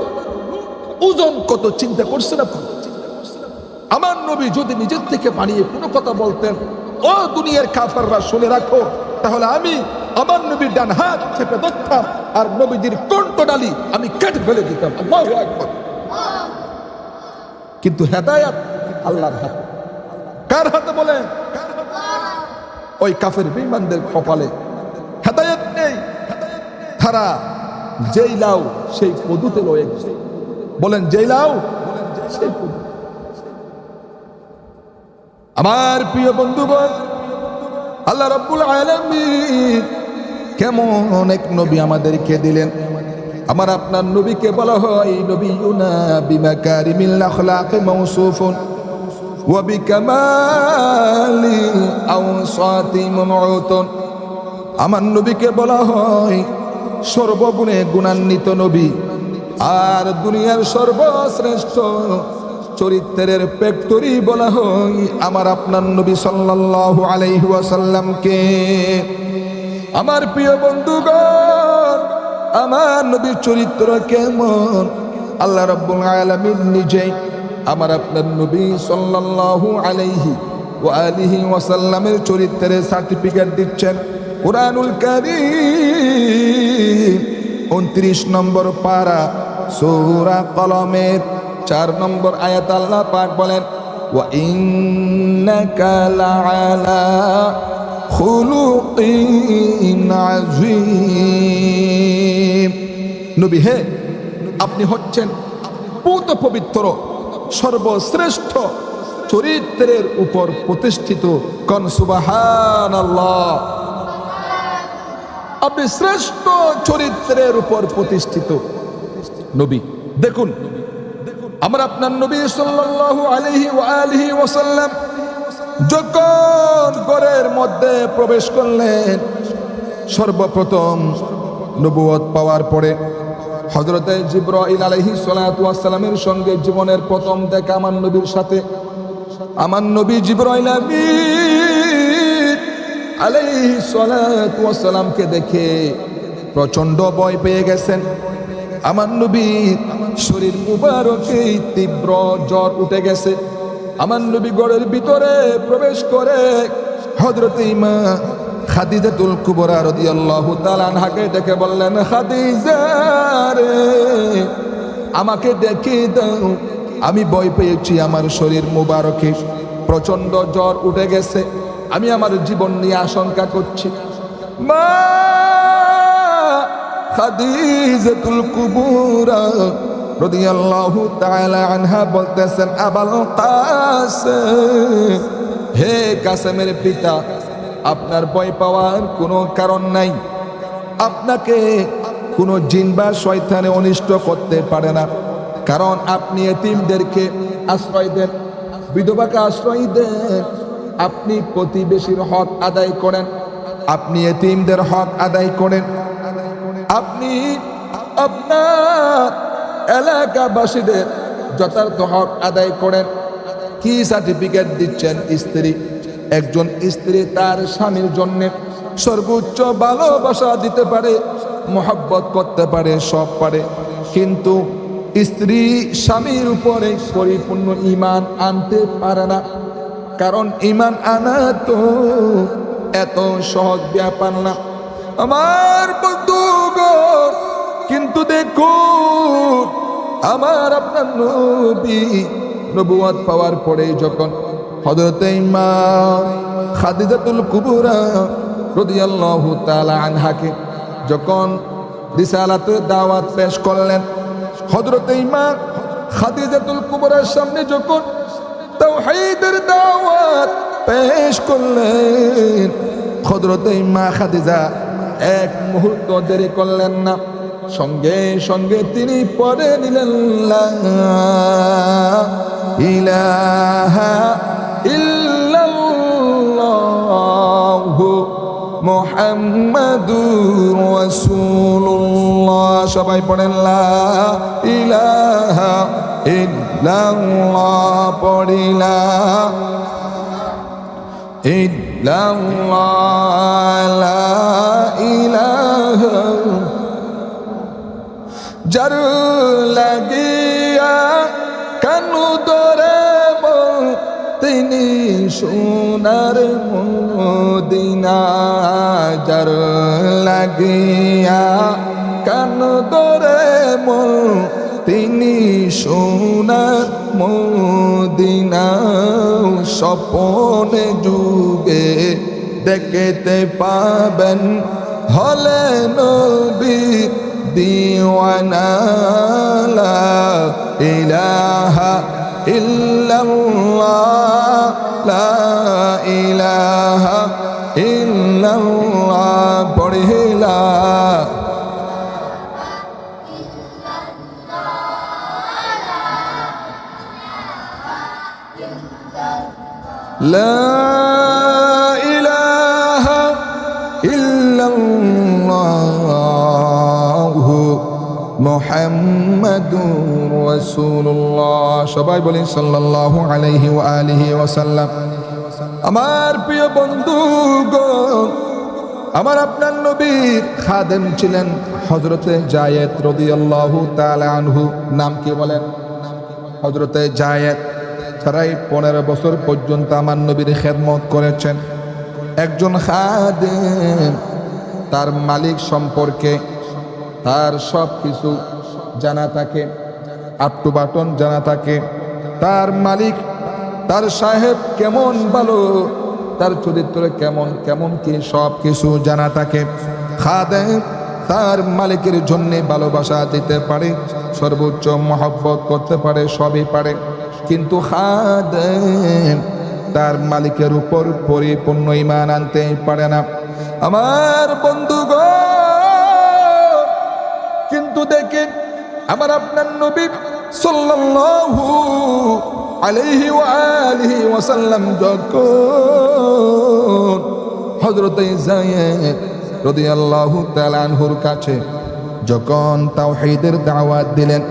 ওজন কত, চিন্তা করছেন আপনি? আমার নবী যদি নিজের থেকে বানিয়ে কোনো কথা বলতেন, ও দুনিয়ার কাফেররা শুনে রাখো, তাহলে আমি আমার নবীর ডান হাত চেপে ধরতাম আর নবীজির কণ্ঠনালী আমি কেটে ফেলে দিতাম। আল্লাহু আকবার। কিন্তু হেদায়েত আল্লাহর হাতে। কার হাতে বলেন? ওই কাফের বেঈমানদের কপালে হেদায়েত নেই। তারা যেই লাউ সেই কদুতে লয়ে গেছে। বলেন যেই লাউ সেই কদু। আমার প্রিয় বন্ধুগণ, আল্লাহ রাব্বুল আলামিন কেমন এক নবী আমাদেরকে দিলেন। আমার আপনার নবীকে বলা হয় নবিয়ুনা বিমাকারিমিল আখলাকি মাওসুফুন ওয়া বিকামালিল আওসাতি মামউতুন। আমার নবীকে বলা হয় সর্বগুণে গুণান্বিত নবী, আর দুনিয়ার সর্বশ্রেষ্ঠ চরিত্রের ফ্যাক্টরি বলা হয় আমার আপনার নবী সাল্লাল্লাহু আলাইহি ওয়াসাল্লামকে। আমার প্রিয় বন্ধুগণ, আমার নবীর চরিত্র কেমন আল্লাহ রাব্বুল আলামিন নিজেই আমার আপনার নবী সাল্লাল্লাহু আলাইহি ওয়া আলিহি ওয়াসাল্লামের চরিত্রের সার্টিফিকেট দিচ্ছেন। কুরআনুল কারীম 29 নম্বর পারা সূরা কলমের 4 নম্বর আয়াত আল্লাহ পাক বলেন, ওয়া ইন্নাকা লাআলা খুলুকিন আযীম। নবী হে, আপনি হচ্ছেন পূত পবিত্র সর্বশ্রেষ্ঠ চরিত্রের উপর প্রতিষ্ঠিত। কোন সুবহানাল্লাহ। আপনি শ্রেষ্ঠ চরিত্রের উপর প্রতিষ্ঠিত নবী। দেখুন, আমার আপনার নবী সাল্লাল্লাহু আলাইহি ওয়া আলিহি ওয়াসাল্লাম যখন ঘরের মধ্যে প্রবেশ করলেন, সর্বপ্রথম নবুয়ত পাওয়ার পরে হযরতে জিবরাইল আলাইহিস সালাতু ওয়াস সালামের সঙ্গে জীবনের প্রথম দেখা আমার নবীর সাথে। আমার নবী জিবরাইল আমিন আলাইহিস সালাতু ওয়াস সালামকে দেখে প্রচন্ড ভয় পেয়ে গেছেন। আমার নবীর শরীর মুবারকে তীব্র জ্বর উঠে গেছে। আমার নবী ঘরের ভিতরে প্রবেশ করে হযরতে মা খাদিজাতুল কুবরা রাদিয়াল্লাহু তাআলা আনহাকে ডেকে বললেন, খাদিজা রে, আমাকে ডেকে দাও, আমি ভয় পেয়েছি, আমার শরীর মুবারকে প্রচন্ড জ্বর উঠে গেছে, আমি আমার জীবন নিয়ে আশঙ্কা করছি। মা খাদিজাতুল কুবরা রাদিয়াল্লাহু তাআলা আনহা বলতেছেন, আবুল কাসেম, হে কাসেমের পিতা, আপনার ভয় পাওয়ার কোনো কারণ নাই। আপনাকে কোনো জিন বা শয়তানে অনিষ্ট করতে পারে না, কারণ আপনি এতিমদেরকে আশ্রয় দেন, বিধবাকে আশ্রয় দেন, আপনি প্রতিবেশীর হক আদায় করেন, আপনি এতিমদের হক আদায় করেন, আপনি আপনার এলাকাবাসীদের যথার্থ হক আদায় করেন। কি সার্টিফিকেট দিচ্ছেন? স্ত্রী, একজন স্ত্রী তার স্বামীর জন্য সর্বোচ্চ ভালোবাসা দিতে পারে, মহব্বত করতে পারে, সব পারে, কিন্তু স্ত্রী স্বামীর উপরে পরিপূর্ণ ঈমান আনতে পারে না, কারণ ঈমান আনা তো এত সহজ ব্যাপার না আমার বন্ধুগণ। কিন্তু দেখুন, আমার আপনার নবী নবুয়ত পাওয়ার পরে যখন হযরতে মা খাদিজাতুল কুবরা রাদিয়াল্লাহু তাআলা আনহাকে যখন রিসালাতের দাওয়াত পেশ করলেন, হযরতে মা খাদিজাতুল কুবরার সামনে যখন তাওহীদের দাওয়াত পেশ করলেন, হযরতে মা খাদিজা এক মুহূর্ত দেরি করলেন না, সঙ্গে সঙ্গে তিনি পড়ে নিলেন, লা ইলাহা ইল্লাল্লাহু মুহাম্মাদুর রাসূলুল্লাহ। সবাই পড়েন, লা ইলাহা ইল্লাল্লাহ, পড়িলা ইল্লাল্লাহ, লা ইলাহা। যার লাগিয়া কানু দরে তিনি সোনার মদিনা, যার লাগিয়া কানু দরে তিনি সোনার মদিনা, স্বপনে যুগে দেখতে পাবেন, হলে নবীর দিওয়ানা। লা ইলাহা ইল্লাল্লাহ, লা ইলাহা ইল্লাল্লাহ, পড়িলা লা ইলাহা ইল্লাল্লাহু মুহাম্মাদুর রাসূলুল্লাহ। সবাই বলেন সাল্লাল্লাহু আলাইহি ওয়া আলিহি ওয়াসাল্লাম। আমার প্রিয় বন্ধুগণ, আমার আপনার নবীর খাদেম ছিলেন হযরতে যায়েদ রাদিয়াল্লাহু তাআলা আনহু। নাম কি বলেন? হযরতে জায়েদ প্রায় 15 বছর পর্যন্ত আমার নবীর খেদমত করেছেন। একজন খাদেম তার মালিক সম্পর্কে তার সব কিছু জানা থাকে, আপ টু বাটন জানা থাকে। তার মালিক, তার সাহেব কেমন ভালো, তার চরিত্র কেমন কেমন কি সব কিছু জানা থাকে। খাদেম তার মালিকের জন্য ভালোবাসা দিতে পারে, সর্বোচ্চ মহব্বত করতে পারে, সবই পারে, কিন্তু খাদেম তার মালিকের উপর পরিপূর্ণ ঈমান আনতে পারে না। আমার বন্ধুগণ, কিন্তু দেখেন আমার আপনার নবী সাল্লাল্লাহু আলাইহি ওয়া আলিহি ওয়াসাল্লাম যখন হযরত যায়েদ রাদিয়াল্লাহু তাআলা আনহুর কাছে যখন তাওহীদের দাওয়াত দিলেন,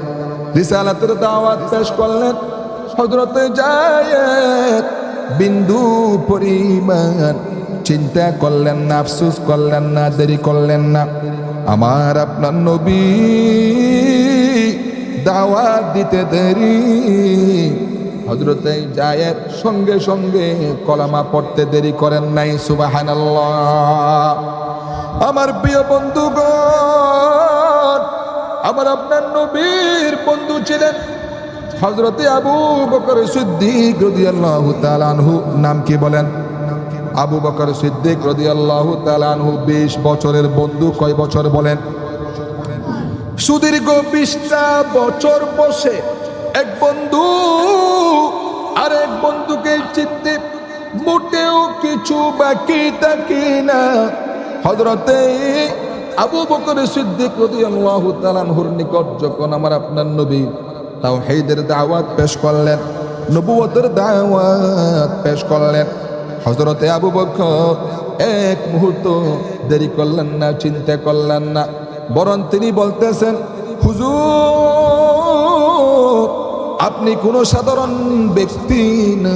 রিসালাতের দাওয়াত পেশ করলেন, হযরত যায়েদ বিন্দু পরিমাণ চিন্তা করলেন না, আফসোস করলেন না, দেরি করলেন না। আমার আপনার নবী দাওয়াত দিতে দেরি, হযরত যায়েদ সঙ্গে সঙ্গে কলেমা পড়তে দেরি করেন নাই। সুবহানাল্লাহ। আমার প্রিয় বন্ধুগণ, আমার আপনার নবীর বন্ধু ছিলেন হযরত আবু বকর সিদ্দিক রাদিয়াল্লাহু তাআলা আনহু। নাম কি বলেন? আবু বকর সিদ্দিক রাদিয়াল্লাহু তাআলা আনহু 20 বছরের বন্ধু। কয় বছর বলেন? সুদীর্ঘ 20টা বছর বসে এক বন্ধু আর এক বন্ধুকে চিনতে মোটেও কিছু বাকি থাকে না। হযরতে আবু বকর সিদ্দিক রাদিয়াল্লাহু তাআলা আনহুর নিকট যখন আমার আপনার নবী তাওহীদের দাওয়াত পেশ করলেন, নবুয়তের দাওয়াত পেশ করলেন, হযরতে আবু বকর এক মুহূর্ত দেরি করলেন না, চিন্তা করলেন না, বরং তিনি বলতেছেন, হুজুর আপনি কোনো সাধারণ ব্যক্তি না,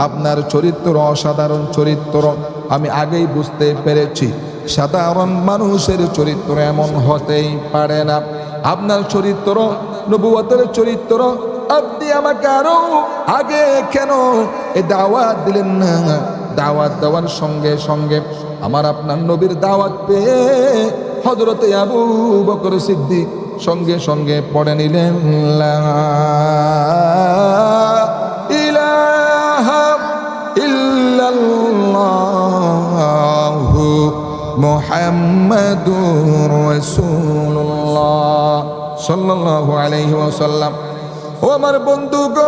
আপনার চরিত্র অসাধারণ চরিত্র। আমি আগেই বুঝতে পেরেছি সাধারণ মানুষের চরিত্র এমন হতেই পারে না। আপনার চরিত্র নবুয়তের চরিত্র, আপনি আমাকে আরো আগে কেন এ দাওয়াত দিলেন না? দাওয়াত দেওয়ার সঙ্গে সঙ্গে আমার আপনার নবীর দাওয়াত পেয়ে হযরতে আবু বকর সিদ্দিক সঙ্গে সঙ্গে পড়ে নিলেন, লা ইলাহা ইল্লাল্লাহু মুহাম্মাদুর রাসূলুল্লাহ সাল্লাল্লাহু আলাইহি ওয়াসাল্লাম। ও আমার বন্ধুগণ,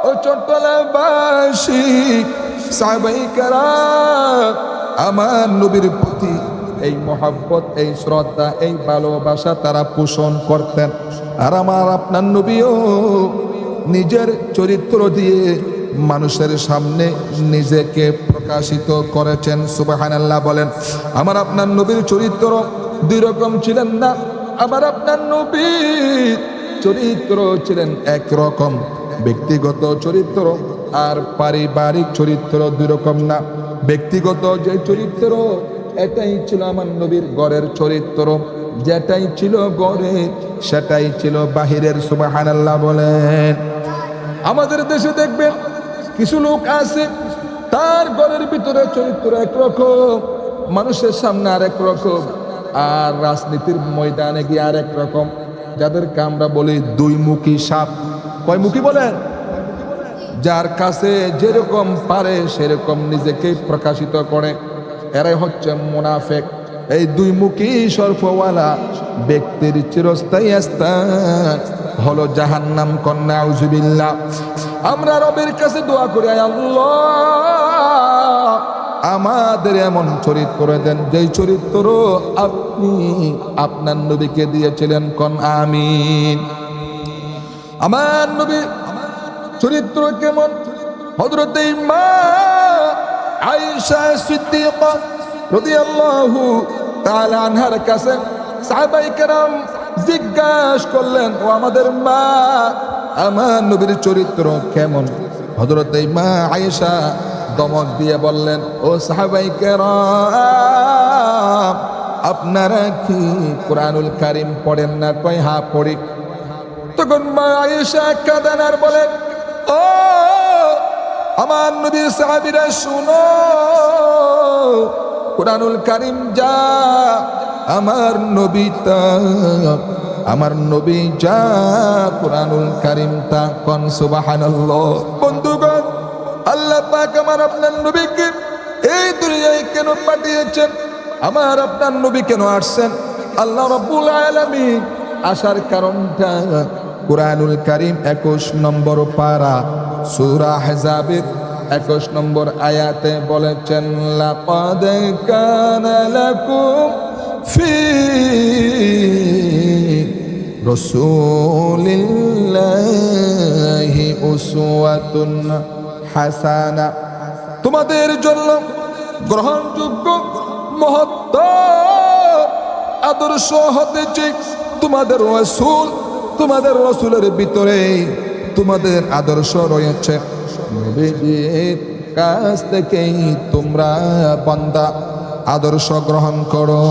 ও চট্টলাবাসী, সাহাবায়ে কেরাম, আমার নবীর প্রতি এই মহব্বত, এই শ্রদ্ধা, এই ভালোবাসা তারা পোষণ করতেন। আর আমার আপনার নবীও নিজের চরিত্র দিয়ে মানুষের সামনে নিজেকে প্রকাশিত করেছেন। সুবহানাল্লাহ বলেন। আমার আপনার নবীর চরিত্র দুই রকম ছিলেন না। আমার আপনার নবীর চরিত্র ছিলেন একরকম, ব্যক্তিগত চরিত্র আর পারিবারিক চরিত্র দুই রকম না। ব্যক্তিগত যে চরিত্র, এটাই ছিল আমার নবীর ঘরের চরিত্র, যেটাই ছিল ঘরে সেটাই ছিল বাহিরের। সুবহানাল্লাহ বলেন। আমাদের দেশে দেখবেন কিছু লোক আছে, তার ঘরের ভিতরে চরিত্র একরকম, মানুষের সামনে আরেক রকম, আর রাজনীতির ময়দানে গিয়ে আরেক রকম, যাদেরকে আমরা বলি দুই মুখী সাপ। কয় মুখী বলেন? যার কাছে যেরকম পারে সেরকম নিজেকে প্রকাশিত করে, এরাই হচ্ছে মুনাফিক। এই দুই মুখী সর্পওয়ালা ব্যক্তির চিরস্থায়ী স্থান হলো জাহান্নাম। কন্যা আউযুবিল্লাহ। আমরা রবের কাছে দোয়া করি, আল্লাহ আমাদের এমন চরিত্র দেন যেই চরিত্র আপনি আপনার নবীকে দিয়েছিলেন। কোন আমিন। আমার নবী চরিত্র কেমন? হযরতে মা আয়েশা সিদ্দিকা রাদিয়াল্লাহু তাআলা আনহার কাছে সাহাবায়ে কেরাম জিজ্ঞাসা করলেন, ও আমাদের মা, আমার নবীর চরিত্র কেমন? হযরতে মা আয়েশা দমক দিয়ে বললেন, ও সাহাবায়ে কেরাম, আপনারা কি কোরআনুল কারীম পড়েন না? কয় হ্যাঁ পড়ি। তখন মা আয়েশা কাঁদেন আর বলেন, ও আমার নবীর সাহাবীরা শুনো, কোরআনুল কারীম যা আমার নবী তা, আমার নবী যা কোরআনুল কারীম তা। কোন সুবহানাল্লাহ। বন্ধুগণ, আল্লাহ পাক আমার আপনার নবীকে এই দুনিয়ায় কেন পাঠিয়েছেন? আমার আপনার নবী কেন আসছেন? আল্লাহ রাব্বুল আলামিন আসার কারণটা কোরআনুল কারীম 21 নম্বর পারা সূরা আহজাবের 21 নম্বর আয়াতে বলেছেন, লাকাদ কানা লাকুম ফি রাসূলিল্লাহি উসওয়াতুন হাসানা। তোমাদের জন্য গ্রহণযোগ্য মহত্ব আদর্শ হতেছে তোমাদের রাসূল। তোমাদের রাসূলের ভিতরে তোমাদের আদর্শ রয়েছে। নবীজির কাছ থেকেই তোমরা বান্দা আদর্শ গ্রহণ করো।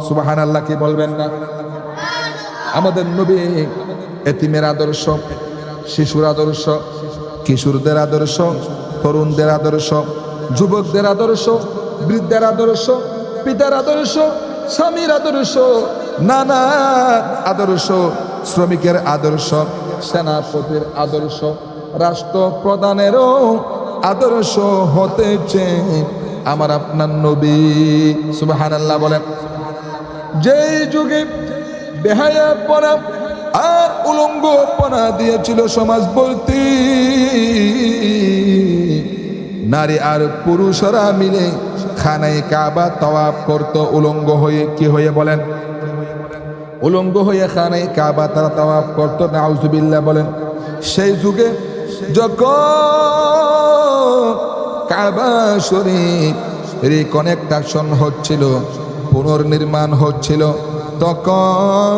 সুবহানাল্লাহ কি বলবেন না? আমাদের নবী এতিমের আদর্শ, শিশুর আদর্শ, কিশোরদের আদর্শ, তরুণদের আদর্শ, যুবকদের আদর্শ, বৃদ্ধের আদর্শ, পিতার আদর্শ, স্বামীর আদর্শ, নানা আদর্শ, শ্রমিকের আদর্শ, সেনাপতির আদর্শ, রাষ্ট্রপ্রধানেরও আদর্শ হতেছে আমার আপনার নবী। সুবহানাল্লাহ বলেন। যেই যুগে বেহায়াপনা আর উলঙ্গপনা দিয়েছিল সমাজ বলতে, নারী আর পুরুষরা মিলে খানায় কাবা তাওয়াফ করতো উলঙ্গ হয়ে। কি হয়ে বলেন? উলঙ্গ হয়ে খানায় কাবা তারা তাওয়াফ করতো। নাউজুবিল্লাহ বলেন। সেই যুগে যখন কাবা শরীফ রিকনেকশন হচ্ছিল, পুনর্নির্মাণ হচ্ছিল, তখন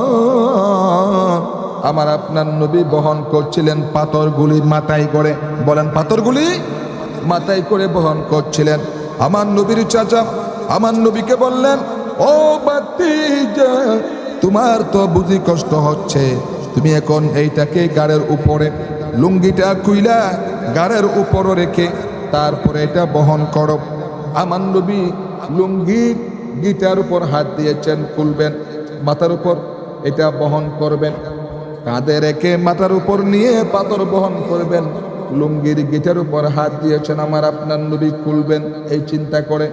আমার আপনার নবী বহন করছিলেন পাথরগুলি মাথায় করে। বলেন, পাথরগুলি মাথায় করে বহন করছিলেন। আমার নবীর চাচা আমার নবীকে বললেন, ও ভাতিজা, তোমার তো বুঝি কষ্ট হচ্ছে, তুমি এখন এইটাকে গাড়ের উপরে, লুঙ্গিটা খুইলা গাড়ের উপরে রেখে তারপরে এটা বহন করো। আমার নবী লুঙ্গি গিটার উপর হাত দিয়েছেন, খুলবেন, মাথার উপর এটা বহন করবেন, কাঁধে রেখে মাথার উপর নিয়ে পাথর বহন করবেন। লুঙ্গির গিটার উপর হাত দিয়েছেন আমার আপনার নবী, খুলবেন এই চিন্তা করে।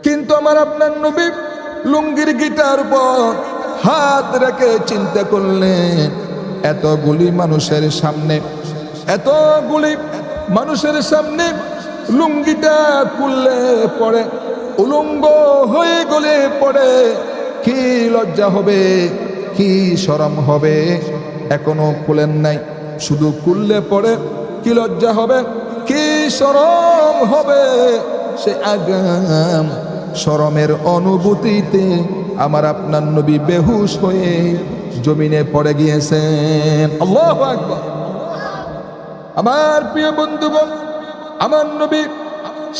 কিন্তু আমার আপনার নবী লুঙ্গির গিটার উপর হাত রেখে চিন্তা করলেন, এতগুলি মানুষের সামনে, এতগুলি মানুষের সামনে লুঙ্গিটা খুললে পড়ে, উলঙ্গ হয়ে গলে পড়ে, কি লজ্জা হবে, কি শরম হবে। এখনো খুলেন নাই, শুধু খুললে পড়ে কি লজ্জা হবে, কি শরম হবে। সে আগাম শরমের অনুভূতিতে আমার আপনার নবী বেহুশ হয়ে জমিনে পড়ে গিয়েছেন। আল্লাহু আকবার। আমার প্রিয় বন্ধুগণ, আমার নবী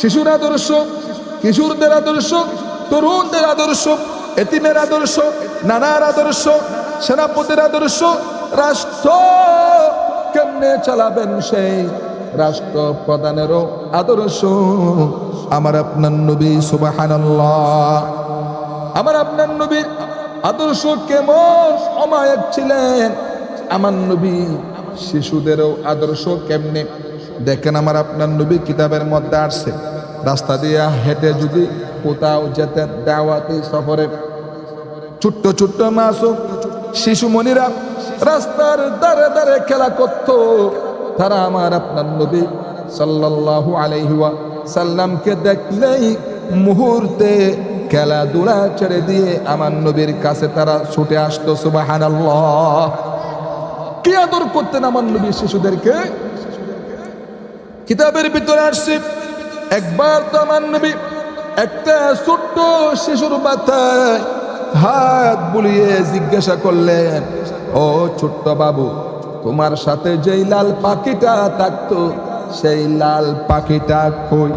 শিশুর আদর্শ, কিশোরদের আদর্শ, তরুণদের আদর্শ, এতিমের আদর্শ, নানার আদর্শ, সেনাপতির আদর্শ, রাষ্ট্র কেমনে চালাবেন সেই রাষ্ট্র প্রধানেরও আদর্শ আমার আপনার নবী। সুবহানাল্লাহ। আমার আপনার নবীর আদর্শ কেমন অমায়িক ছিলেন। আমার নবী শিশুদেরও আদর্শ কেমনে দেখেন। আমার আপনার নবী কিতাবের মধ্যে আসছে, রাস্তা দিয়ে হেঁটে যদি কোথাও যেতেন দাওয়াতি সফরে, ছোট্ট ছোট্ট মাসুম শিশুমণিরা রাস্তার ধারে ধারে খেলা করত। তারা আমার আপনার নবী সাল্লাল্লাহু আলাইহি ওয়াসাল্লামকে দেখলেই মুহূর্তে খেলাধুলা ছেড়ে দিয়ে আমার নবীর কাছে তারা ছুটে আসতো। সুবহানাল্লাহ। কি আদর করতেন আমার নবী শিশুদেরকে। কিতাবের ভিতরে আসছে, একবার তো আমার নবী একটা ছোট্ট শিশুর মাথায় হাত বুলিয়ে জিজ্ঞাসা করলেন, ও ছোট্ট বাবু, তোমার সাথে যেই লাল পাখিটা থাকতো সেই লাল পাখিটা কই?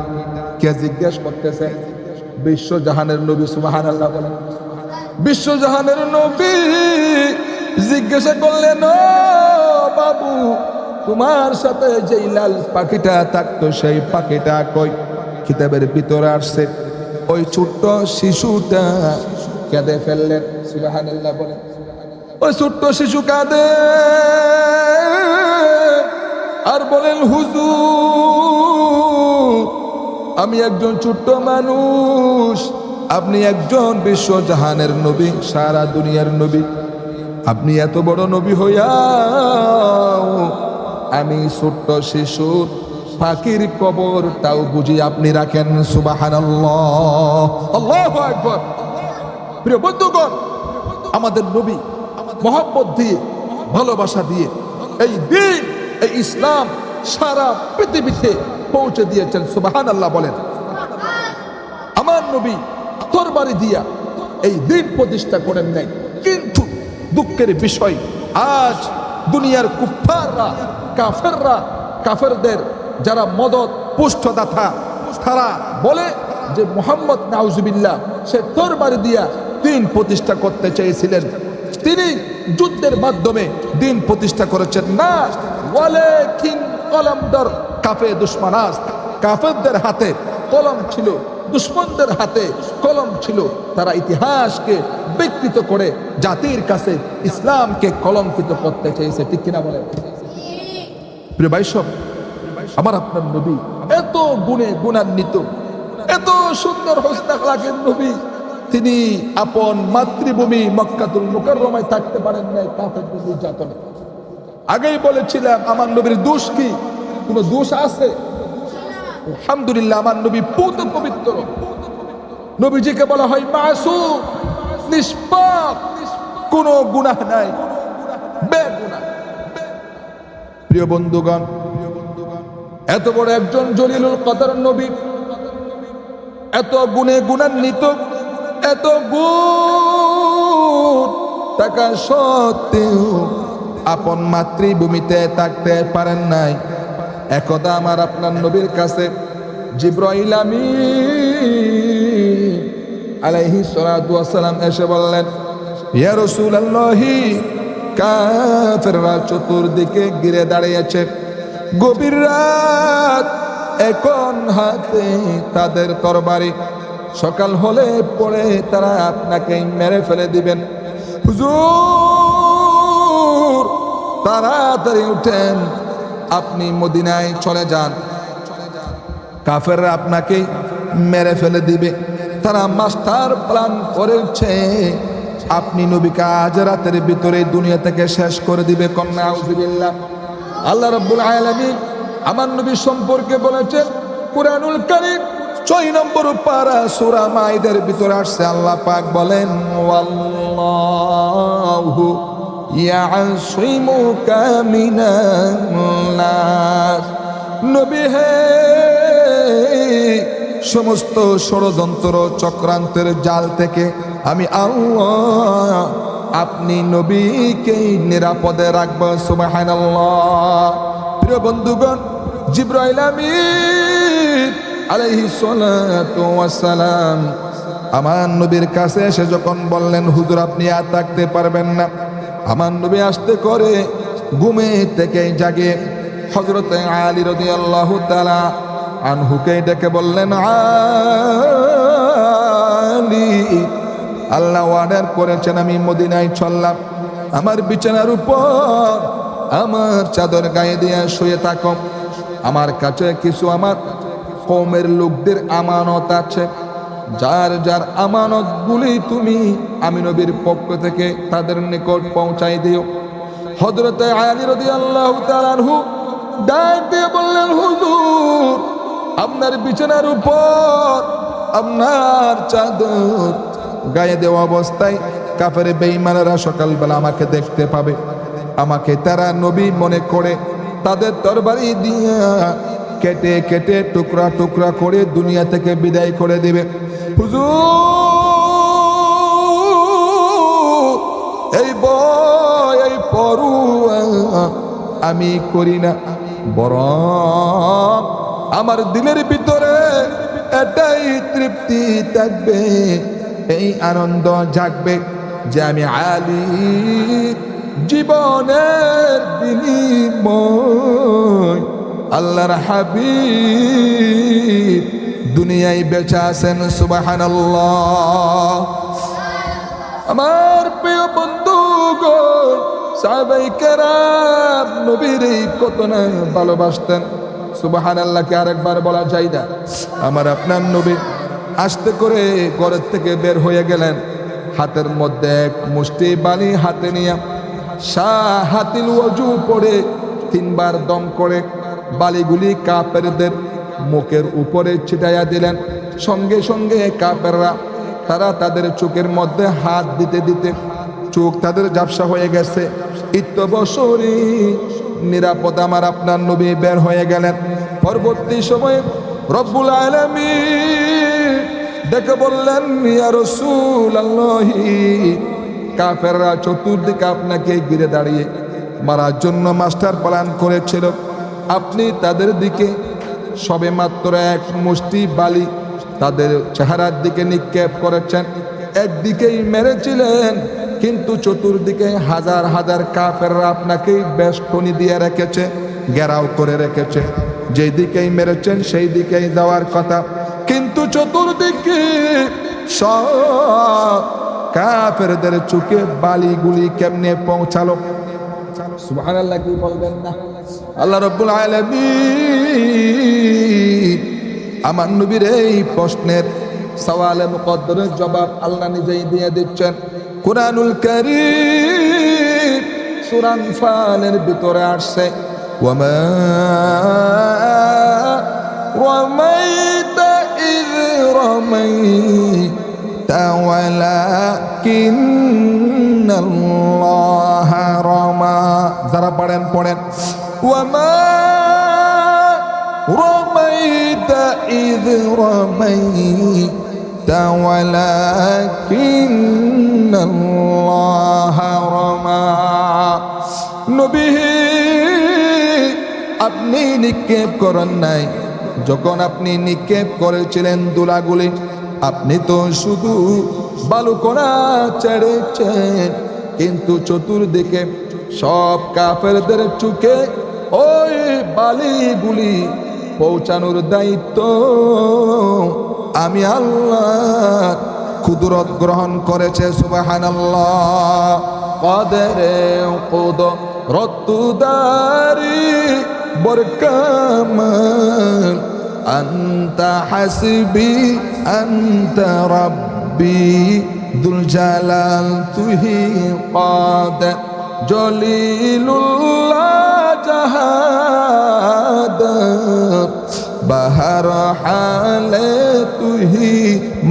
কে জিজ্ঞেস করতেছে? বিশ্বজাহানের নবী, সুবহানাল্লাহ বলেন। বিশ্বজাহানের নবী জিজ্ঞাসা করলেন, ও বাবু, তোমার সাথে যেই লাল পাখিটা থাকতো সেই পাখিটা কই? কিতাবের ভিতরে আসছে ওই ছোট্ট শিশুটা কেঁদে ফেললেন, সুবহানাল্লাহ বলেন। ওই ছোট্ট শিশু কাঁদে আর বলেন, হুজুর, আমি একজন ছোট্ট মানুষ, আপনি একজন বিশ্বজাহানের নবী, সারা দুনিয়ার নবী, আপনি এত বড় নবী হইয়া আমি ছোট্ট শিশুর পাখির কবরটাও বুঝি আপনি রাখেন, সুবহানাল্লাহ, আল্লাহু আকবার। প্রিয় বন্ধুগণ, আমাদের নবী মহব্বত দিয়ে, ভালোবাসা দিয়ে এই দিন, এই ইসলাম সারা পৃথিবীতে পৌঁছে দিয়েছেন, সুবহানাল্লাহ বলেন। আমার নবী তরবারি দিয়া এই দিন প্রতিষ্ঠা করেন নাই, কিন্তু দুঃখের বিষয় আজ দুনিয়ার কুফফাররা, কাফেররা, কাফেরদের যারা মদত পুষ্টদাতা, তারা বলে যে মুহাম্মদ নাউজুবিল্লাহ সে তরবারি দিয়া দিন প্রতিষ্ঠা করতে চেয়েছিলেন, তিনি যুদ্ধের মাধ্যমে দিন প্রতিষ্ঠা করেছেন না। ওয়ালাকিন কলমদার কাফে দুশমনাস, কাফেরদের হাতে কলম ছিল, দুশ্মনদের হাতে কলম ছিল, তারা ইতিহাসকে বিকৃত করে জাতির কাছে ইসলামকে কলঙ্কিত করতে চেয়েছে, ঠিক কিনা বলেন? প্রিয় ভাই সব, আমার আপনার নবী এত গুণে গুণান্বিত, এত সুন্দর হোসনে আখলাকের নবী, তিনি আপন মাতৃভূমি মক্কাতুল মুকাররমায় থাকতে পারেন নাই কাফেরদের নির্যাতনে। আগেই বলেছিলাম আমার নবীর দোষ কি? কোন দোষ আছে? আলহামদুলিল্লাহ, আমার নবী পুত পবিত্র, নবীজিকে বলা হয় মাসুম, নিষ্পাপ, কোনো গুনাহ নাই, বেগুনাহ। প্রিয় বন্ধুগণ, এত বড় একজন জলিলুল কদর নবী, এত গুণে গুণান্বিত, এত গুণ থাকা সত্ত্বেও আপন মাতৃভূমিতে থাকতে পারেন নাই। একদা আমার আপনার নবীর কাছে জিবরাইল আমিন আলাইহিস সালাতু ওয়াস সালাম এসে বললেন, ইয়া রাসূলুল্লাহি, কাফেররা চতুর্দিকে ঘিরে দাঁড়িয়েছে, গভীর রাত, এখন হাতে তাদের তরবারি, সকাল হলে পরে তারা আপনাকে মেরে ফেলে দিবেন। হুজুর, তাড়াতাড়ি উঠেন, আপনি মদিনায় চলে যান, কাফেররা আপনাকে মেরে ফেলে দিবে। তারা মাস্টার প্ল্যান করেছে, আপনি নবীকে আজ রাতের ভিতরে দুনিয়া থেকে শেষ করে দিবে। কন্যা আউযুবিল্লাহ। আল্লাহ রাব্বুল আলামিন আমার নবী সম্পর্কে বলেছেন কুরআনুল কারীম 6 নম্বর পারা সূরা মাইদার ভিতরে আসছে, আল্লাহ পাক বলেন, ওয়াল্লাহু ইয়াসিমুকা মিনান নাস। নবী হে, সমস্ত ষড়যন্ত্র চক্রান্তের জাল থেকে আমি আল্লাহ আপনি নবীকেই নিরাপদে রাখবো, সুবহানাল্লাহ। প্রিয় বন্ধুগণ, জিবরাইল আমিন আলাইহিস সালাতু ওয়াস সালাম আমার নবীর কাছে এসে যখন বললেন, হুজুর আপনি আর থাকতে পারবেন না, আমার নবী আসতে করে ঘুমে থেকে জাগে হযরতে আলী রাদিয়াল্লাহু তাআলা আনহুকে ডেকে বললেন, আলী, আল্লাহ অর্ডার করেছেন আমি মদিনায় চললাম, আমার বিছানার উপর আমার চাদর গায়ে দিয়ে শুয়ে থাকো, আমার কাছে কিছু আমার কওমের লোকদের আমানত আছে, যার যার আমানতগুলি তুমি আমি নবীর পক্ষ থেকে তাদের নিকট পৌঁছাই দিও। হযরতে আলী রাদিয়াল্লাহু তাআলা আনহু ডাক দিয়ে বললেন, হুজুর, আপনার বিছানার উপর আপনার চাদর গায়ে দেওয়া অবস্থায় কাফের বেঈমানেরা সকালবেলা আমাকে দেখতে পাবে, আমাকে তারা নবী মনে করে তাদের তরবারি দিয়া কেটে কেটে টুকরা টুকরা করে দুনিয়া থেকে বিদায় করে দিবে। হুজুর, এই ভয়, এই পরোয়া আমি করি না, বরং আমার দিলের ভিতরে এটাই তৃপ্তি থাকবে, এই আনন্দ জাগবে যে আমি আলী জীবনের বিনিময় আল্লাহর হাবিব দুনিয়ায় বেঁচে আছেন। সুবহানাল্লাহ। আমার প্রিয় বন্ধুগণ, সাহাবায়ে কেরাম নবীর কত না ভালোবাসতেন। সুবহানাল্লাহকে আরেকবার বলা যায় না। আমার আপনার নবী আস্তে করে ঘরের থেকে বের হয়ে গেলেন, হাতের মধ্যে এক মুষ্টি বালি হাতে নিয়ে শাহাতিল ওযু পড়ে 3 বার দম করে বালিগুলি কাফেরদের মুখের উপরে ছিটাইয়া দিলেন। সঙ্গে সঙ্গে কাফেররা তারা তাদের চোখের মধ্যে হাত দিতে দিতে চোখ তাদের ঝাপসা হয়ে গেছে। ইত্যবসরি নিরাপদ আমার আপনার নবী বের হয়ে গেলেন। পরবর্তী সময়ে রব্বুল আলামিন ডেকে বললেন, ইয়া রাসূলুল্লাহ, কাফেররা চতুর্দিকে আপনাকে ঘিরে দাঁড়িয়ে মারার জন্য মাস্টার প্ল্যান করেছিল। আপনি তাদের দিকে সবে মাত্র এক মুষ্টি বালি তাদের চেহারার দিকে নিক্ষেপ করেছেন, একদিকেই মেরেছিলেন, কিন্তু চতুর্দিকে হাজার হাজার কাফেররা আপনাকে বেষ্টনী দিয়ে রেখেছে, ঘেরাও করে রেখেছে। যেই দিকেই মেরেছেন সেই দিকেই যাওয়ার কথা, কিন্তু চতুর্দিকে সব কাফেরদের চোখে বালিগুলি কেমনে পৌঁছালো? সুবহানাল্লাহ কি বলবেন না? আল্লাহ রাব্বুল আলামিন আমার নবীর এই প্রশ্নের সওয়ালে মুকদ্দরের জবাব আল্লাহ নিজেই দিয়ে দিচ্ছেন। কুরআনুল কারীম সূরা আনফালের ভিতরে আসছে, ওয়ামা রামাইতা ইয রামাইতা ওয়ালাকিন্নাল্লাহা রামা। যারা পড়েন পড়েন, ওয়ামা রামাইতা ইয রামাইতা ওয়ালাকিন্নাল্লাহা রামা। নবী, আপনি নিক্ষেপ করেন নাই। যখন আপনি নিক্ষেপ করেছিলেন দুলাগুলি, আপনি তো শুধু বালুকণা ছেড়েছেন, কিন্তু চতুর্দিকে সব কাফেরদের চোখে ওই বালিগুলি পৌঁছানোর দায়িত্ব আমি আল্লাহ কুদরত গ্রহণ করেছে। সুবহানাল্লাহ। কদরে কুদরতুদারি বরকামান আনতা হাসবি আনতা রাব্বি দুল জালাল তুহি কাদ জলিলুল্লাহ জাহাদ বাহার হালে তুহি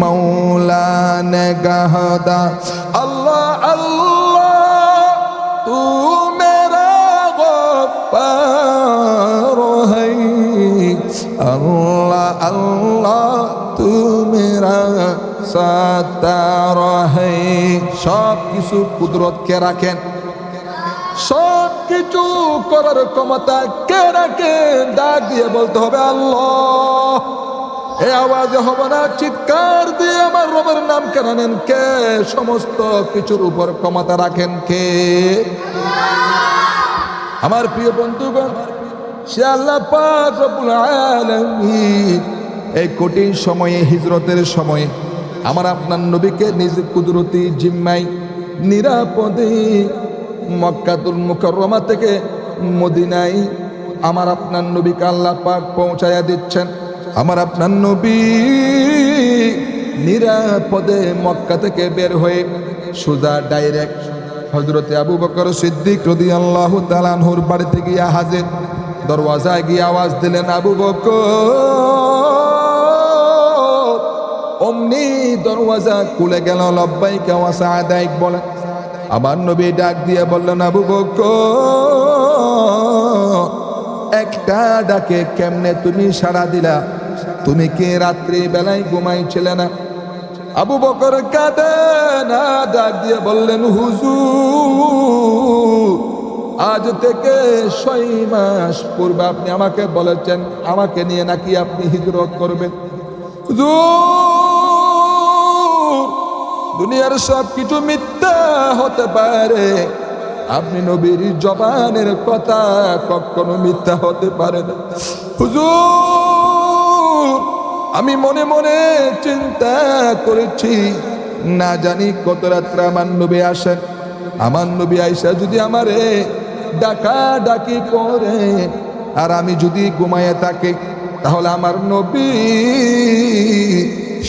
মৌলা নেগাহদা। আল্লাহ আল্লাহ তু মেরা গফার হ্যায়, আল্লাহ আল্লাহ তু মেরা সাত্তার হ্যায়। সব কিছু কুদরত কে রাখেন, সব কিছু করার ক্ষমতা কে রাখেন? ডাক দিয়ে বলতে হবে আল্লাহ। এই আওয়াজে হবে না, চিৎকার দিয়ে আমার রবের নাম কেন নেন? কে সমস্ত কিছুর উপর ক্ষমতা রাখেন? কে? আমার প্রিয় বন্ধুগণ, সে আল্লাহ পাক রব্বুল আলামিন এই কঠিন সময়ে, হিজরতের সময়ে আমার আপনার নবীকে নিজ কুদরতি জিম্মায় নিরাপদে মক্কাতুল মুকাররমা থেকে মদিনায় আমার আপনার নবীকে আল্লাহ পাক পৌঁছায়া দিচ্ছেন। আমার আপনার নবী নিরাপদে মক্কা থেকে বের হয়ে সোজা ডাইরেক্ট হযরতে আবু বকর সিদ্দিক রাদিয়াল্লাহু তাআলা আনহুর বাড়িতে গিয়া হাজির। দরওয়াজায় গিয়ে আওয়াজ দিলেন, আবু বকর। অমনি দরওয়াজা খুলে গেল। লব্বাইকা ওয়া সাআদাইক বলেন। আমার নবী ডাক দিয়ে বললেন, আবু বকর, একটা ডাকে কেমনে তুমি সাড়া দিলা? তুমি কি রাত্রি বেলায় ঘুমাইছিলে না? আবু বকর কাঁদে না, ডাক দিয়ে বললেন, হুজুর, আজ থেকে 6 মাস পূর্বে আপনি আমাকে বলেছেন আমাকে নিয়ে নাকি আপনি হিজরত করবেন। হুজুর, দুনিয়ার সব কিছু মিথ্যা হতে পারে, আপনি নবীর জবানের কথা কখনো মিথ্যা হতে পারে না। হুজুর, আমি মনে মনে চিন্তা করেছি, না জানি কত রাত্রে আমার নবী আসেন, আমার নবী আইসা যদি আমারে ডাকা ডাকি করে আর আমি যদি ঘুমায়ে থাকি, তাহলে আমার নবী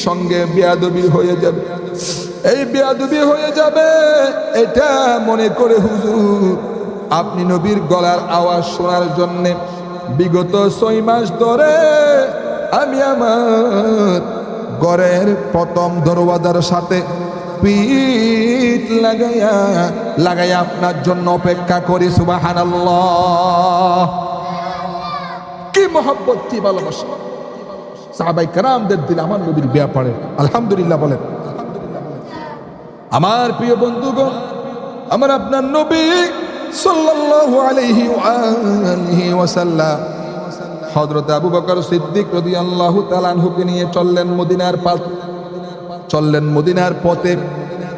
সঙ্গে বেয়াদবি হয়ে যাবে। এই বেয়াদবি হয়ে যাবে এটা মনে করে হুজুর আপনি নবীর গলার আওয়াজ শোনার জন্য বিগত 6 মাস ধরে আমি আমার ঘরের প্রথম দরওয়াজার সাথে পিঠ লাগাইয়া আপনার জন্য অপেক্ষা করি। সুবহানাল্লাহ, কি মহব্বত, কি ভালোবাসা সাহাবায়ে কেরামদের দিলে আমার নবীর ব্যাপারে। আলহামদুলিল্লাহ বলেন। আমার প্রিয় বন্ধুগণ, আমার আপনার নবী সাল্লাল্লাহু আলাইহি ওয়াসাল্লাম হযরত আবু বকর সিদ্দিক রাদিয়াল্লাহু তাআলা আনহুকে নিয়ে চললেন মদিনার পথে,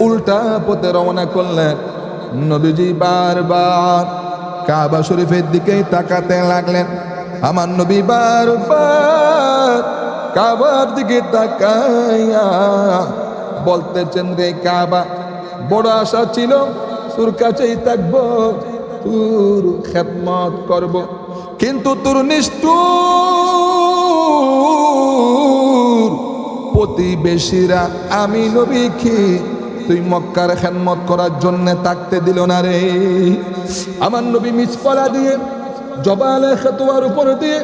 উল্টা পথে রওনা করলেন। নবীজি বারবার কাবা শরীফের দিকে তাকাতে লাগলেন। আমার নবী বারবার কাবার দিকে তাকাইয়া বলতেছেন, রে কাবা, বড় আশা ছিল তোর কাছেই থাকবো, তোর খেদমত করব, কিন্তু তোর নিষ্ঠুর প্রতিবেশীরা আমি নবীকে তুই মক্কার খেদমত করার জন্য থাকতে দিল না রে। আমার নবী মিসপলা দিয়ে জবালে খেতুয়ার উপর দিয়ে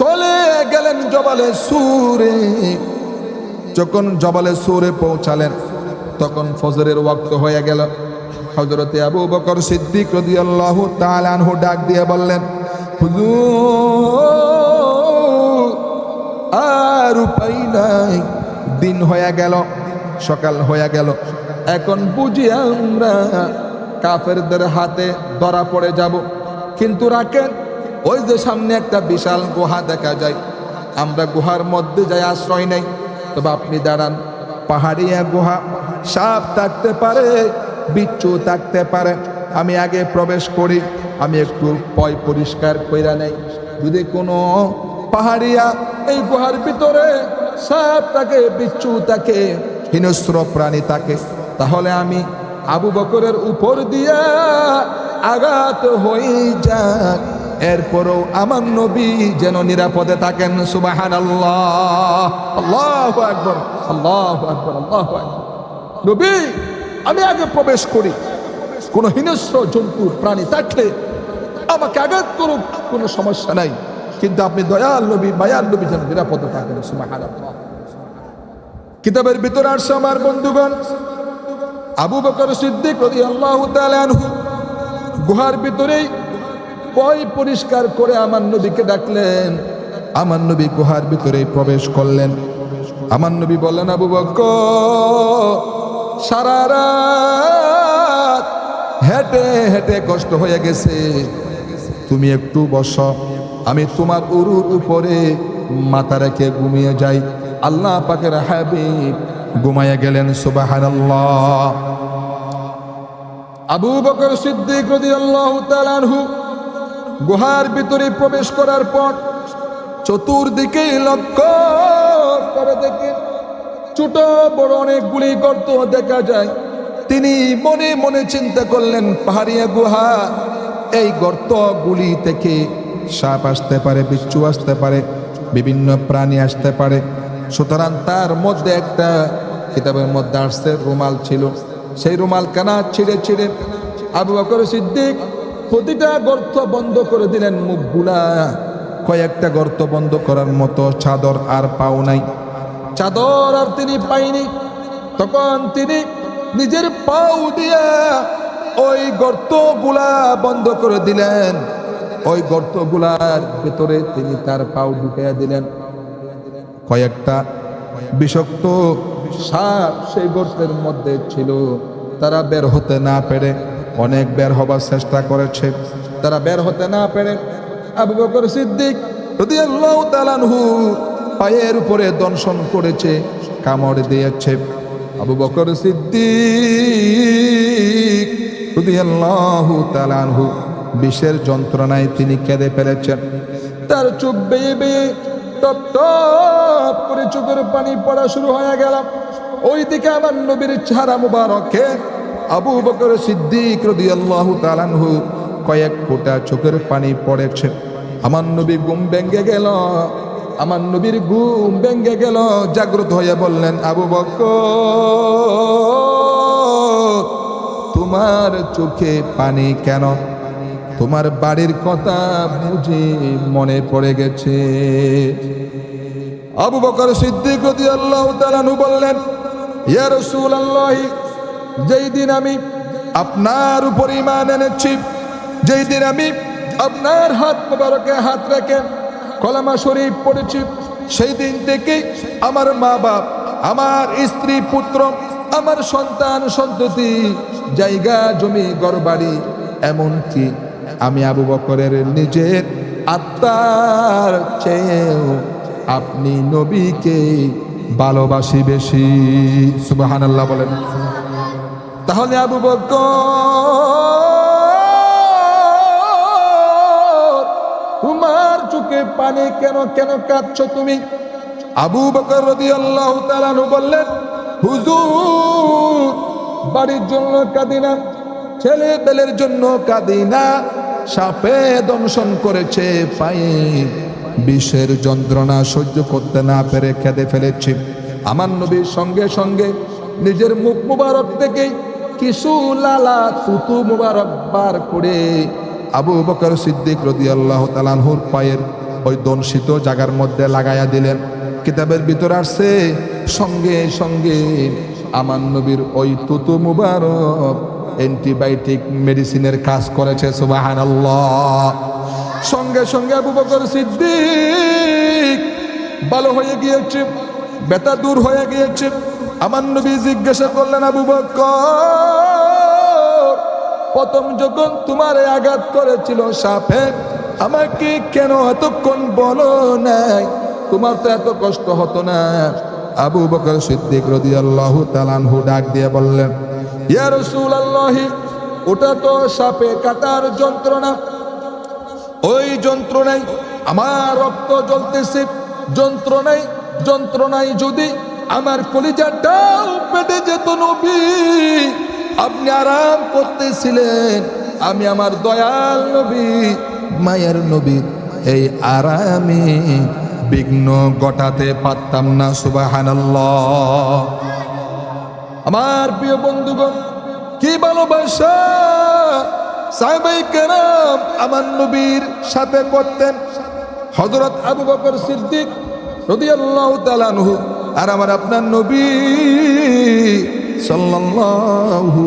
চলে গেলেন জবালে সুরে। যখন জবালে সুরে পৌঁছালেন তখন ফজরের ওয়াক্ত হয়ে গেল। হযরতে আবু বকর সিদ্দিক রাদিয়াল্লাহু তাআলা আনহু ডাক দিয়ে বললেন, হুজুর আর উপায় নাই, দিন হয়ে গেল, সকাল হয়ে গেল, এখন বুঝি আমরা কাফেরদের হাতে ধরা পড়ে যাব। কিন্তু রাখেন, ওই যে সামনে একটা বিশাল গুহা দেখা যায়, আমরা গুহার মধ্যে যাই আশ্রয় নেই। তবে আপনি দাঁড়ান, পাহাড়িয়া গুহা, সাপ থাকতে পারে, বিচ্ছু থাকতে পারে, আমি আগে প্রবেশ করি, আমি একটু পয় পরিষ্কার কইরা নেই। যদি কোনো পাহাড়িয়া এই গুহার ভিতরে সাপ থাকে, বিচ্ছু থাকে, হিংস্র প্রাণী থাকে, তাহলে আমি আবু বকরের উপর দিয়া আঘাত হয়ে যাক, এরপরও আমার নবী যেন নিরাপদে থাকেন। সুবহানাল্লাহ, আল্লাহু আকবার, আল্লাহু আকবার, আল্লাহু আকবার। নবী আমি আগে প্রবেশ করি, কোন হিংস্র জন্তু প্রাণী থাকলে আমাকে আঘাত করুক, কোনো সমস্যা নাই, কিন্তু আপনি দয়াল নবী, মায়ার নবী যেন নিরাপদে থাকেন। সুবহানাল্লাহ। কিতাবের ভিতরে আসছে আমার বন্ধুগণ, আবু বকর সিদ্দিক রাদিয়াল্লাহু তাআলা আনহু গুহার ভিতরেই পয় পরিষ্কার করে আমার নবীকে ডাকলেন। আমার নবী গুহার ভিতরে প্রবেশ করলেন। আমার নবী বললেন, আবু বকর, সারা রাত হেঁটে হেঁটে কষ্ট হয়ে গেছে, তুমি একটু বসো, আমি তোমার উরুর উপরে মাথা রেখে ঘুমিয়ে যাই। আল্লাহ পাকের হাবিব ঘুমাইয়া গেলেন। সুবহানাল্লাহ। আবু বকর সিদ্দিক রাদিয়াল্লাহু তাআলা আনহু গুহার ভিতরে প্রবেশ করার পর চতুর্দিকে লক্ষ্য করে দেখে ছোট বড় অনেকগুলি গর্ত দেখা যায়। তিনি মনে মনে চিন্তা করলেন, পাহাড়িয়া গুহা, এই গর্তগুলি থেকে সাপ আসতে পারে, বিচ্ছু আসতে পারে, বিভিন্ন প্রাণী আসতে পারে, সুতরাং তার মধ্যে একটা, কিতাবের মধ্যে আসছে, রুমাল ছিল, সেই রুমাল কানা ছিঁড়ে ছিঁড়ে আবু বকর সিদ্দিক প্রতিটা গর্ত বন্ধ করে দিলেন মুখগুলা। কয়েকটা গর্ত বন্ধ করার মতো চাদর আর পাও নাই, চাদর আর তিনি পাইনি। তখন তিনি নিজের পাও দিয়া ওই গর্তগুলা বন্ধ করে দিলেন। ওই গর্তগুলার ভেতরে তিনি তার পাও ঢুকিয়ে দিলেন। কয়েকটা বিষাক্ত সাপ সেই গর্তের মধ্যে ছিল, তারা বের হতে না পেরে, অনেক বের হবার চেষ্টা করেছে, তারা বের হতে না পেরে আবু বকর সিদ্দিক রাদিয়াল্লাহু তাআলা আনহু পায়ের উপরে দংশন করেছে, কামড় দিয়েছে। আবু বকর সিদ্দিক রাদিয়াল্লাহু তাআলা আনহু বিষের যন্ত্রণায় তিনি কেঁদে ফেলেছেন। তার চোখ বেয়ে বেয়ে টপ টপ করে চোখের পানি পড়া শুরু হয়ে গেল। ওইদিকে আমার নবীর চেহারা মুবারকে আবু বকর সিদ্দিক রাদিয়াল্লাহু তাআলা আনহু কয়েক ফোঁটা চোখের পানি পড়েছে। আমার নবী ঘুম ভেঙে গেল, আমার নবীর ঘুম ভেঙে গেল। জাগ্রত হয়ে বললেন, আবু বকর, তোমার চোখে পানি কেন? তোমার বাড়ির কথা বুঝি মনে পড়ে গেছে? আবু বকর সিদ্দিক রাদিয়াল্লাহু তাআলা আনহু বললেন, ইয়া রাসূলুল্লাহ, যেই দিন আমি আপনার উপর ঈমান এনেছি, যেই দিন আমি আপনার হাত মোবারকে হাত রেখে কলেমা শরীফ পড়েছি, সেই দিন থেকে আমার মা বাপ, আমার স্ত্রী পুত্র, আমার সন্তান সন্ততি, জায়গা জমি ঘরবাড়ি, এমনকি আমি আবু বকরের নিজের আত্মার চেয়েও আপনি নবীকে ভালোবাসি বেশি। সুবহানাল্লাহ বলেন। তাহলে আবু বকর, তোমার চোখে পানি কেন? কেন কাঁদছো তুমি? আবু বকর রাদিয়াল্লাহু তাআলা আনহু বললেন, হুজুর, বাড়ির জন্য কাঁদি না, ছেলে পেলের জন্য কাঁদি না, সাপে দংশন করেছে, পায়ে বিষের যন্ত্রণা সহ্য করতে না পেরে কেঁদে ফেলেছি। আমার নবীর সঙ্গে সঙ্গে নিজের মুখ মুবারক থেকে কিছু লালা তুতু মুবারক বার করে আবু বকর সিদ্দিক রাদিয়াল্লাহু তাআলা আনহুর পায়ের ওই দংশিত জায়গার মধ্যে লাগাইয়া দিলেন। কিতাবের ভিতর আসছে, সঙ্গে সঙ্গে আমার নবীর ওই তুতু মুবারক অ্যান্টিবায়োটিক মেডিসিনের কাজ করেছে। সুবহানাল্লাহ। সঙ্গে সঙ্গে আবু বকর সিদ্দিক ভালো হয়ে গিয়েছে, ব্যথা দূর হয়ে গিয়েছে। আমার নবী জিজ্ঞাসা করলেন, আবু বকর, প্রথম যখন তোমার আঘাত করেছিল সাপে, আমাকে কেন এতক্ষণ বলো নাই? তোমার তো এত কষ্ট হতো না। আবু বকর সিদ্দিক রাদিয়াল্লাহু তাআলা আনহু ডাক দিয়ে বললেন, ইয়া রাসূলুল্লাহ, ওটা তো সাপে কাটার যন্ত্রণা, ওই যন্ত্রণায় আমার রক্ত জ্বলতেছে, যন্ত্রণায় যদি আমার কলিজাটাও পেটে যেত নবী, আপনি আরাম করতেছিলেন, আমি আমার দয়াল নবী, মায়ের নবী, এই আরামে বিঘ্ন ঘটাতে পারতাম না। সুবহানাল্লাহ। আমার প্রিয় বন্ধুগণ, কি ভালোবাসা সাহাবায়ে কেরাম আমার নবীর সাথে করতেন। হযরত আবু বকর সিদ্দিক রাদিয়াল্লাহু তাআলা আনহু আর আমার আপনার নবী সাল্লাল্লাহু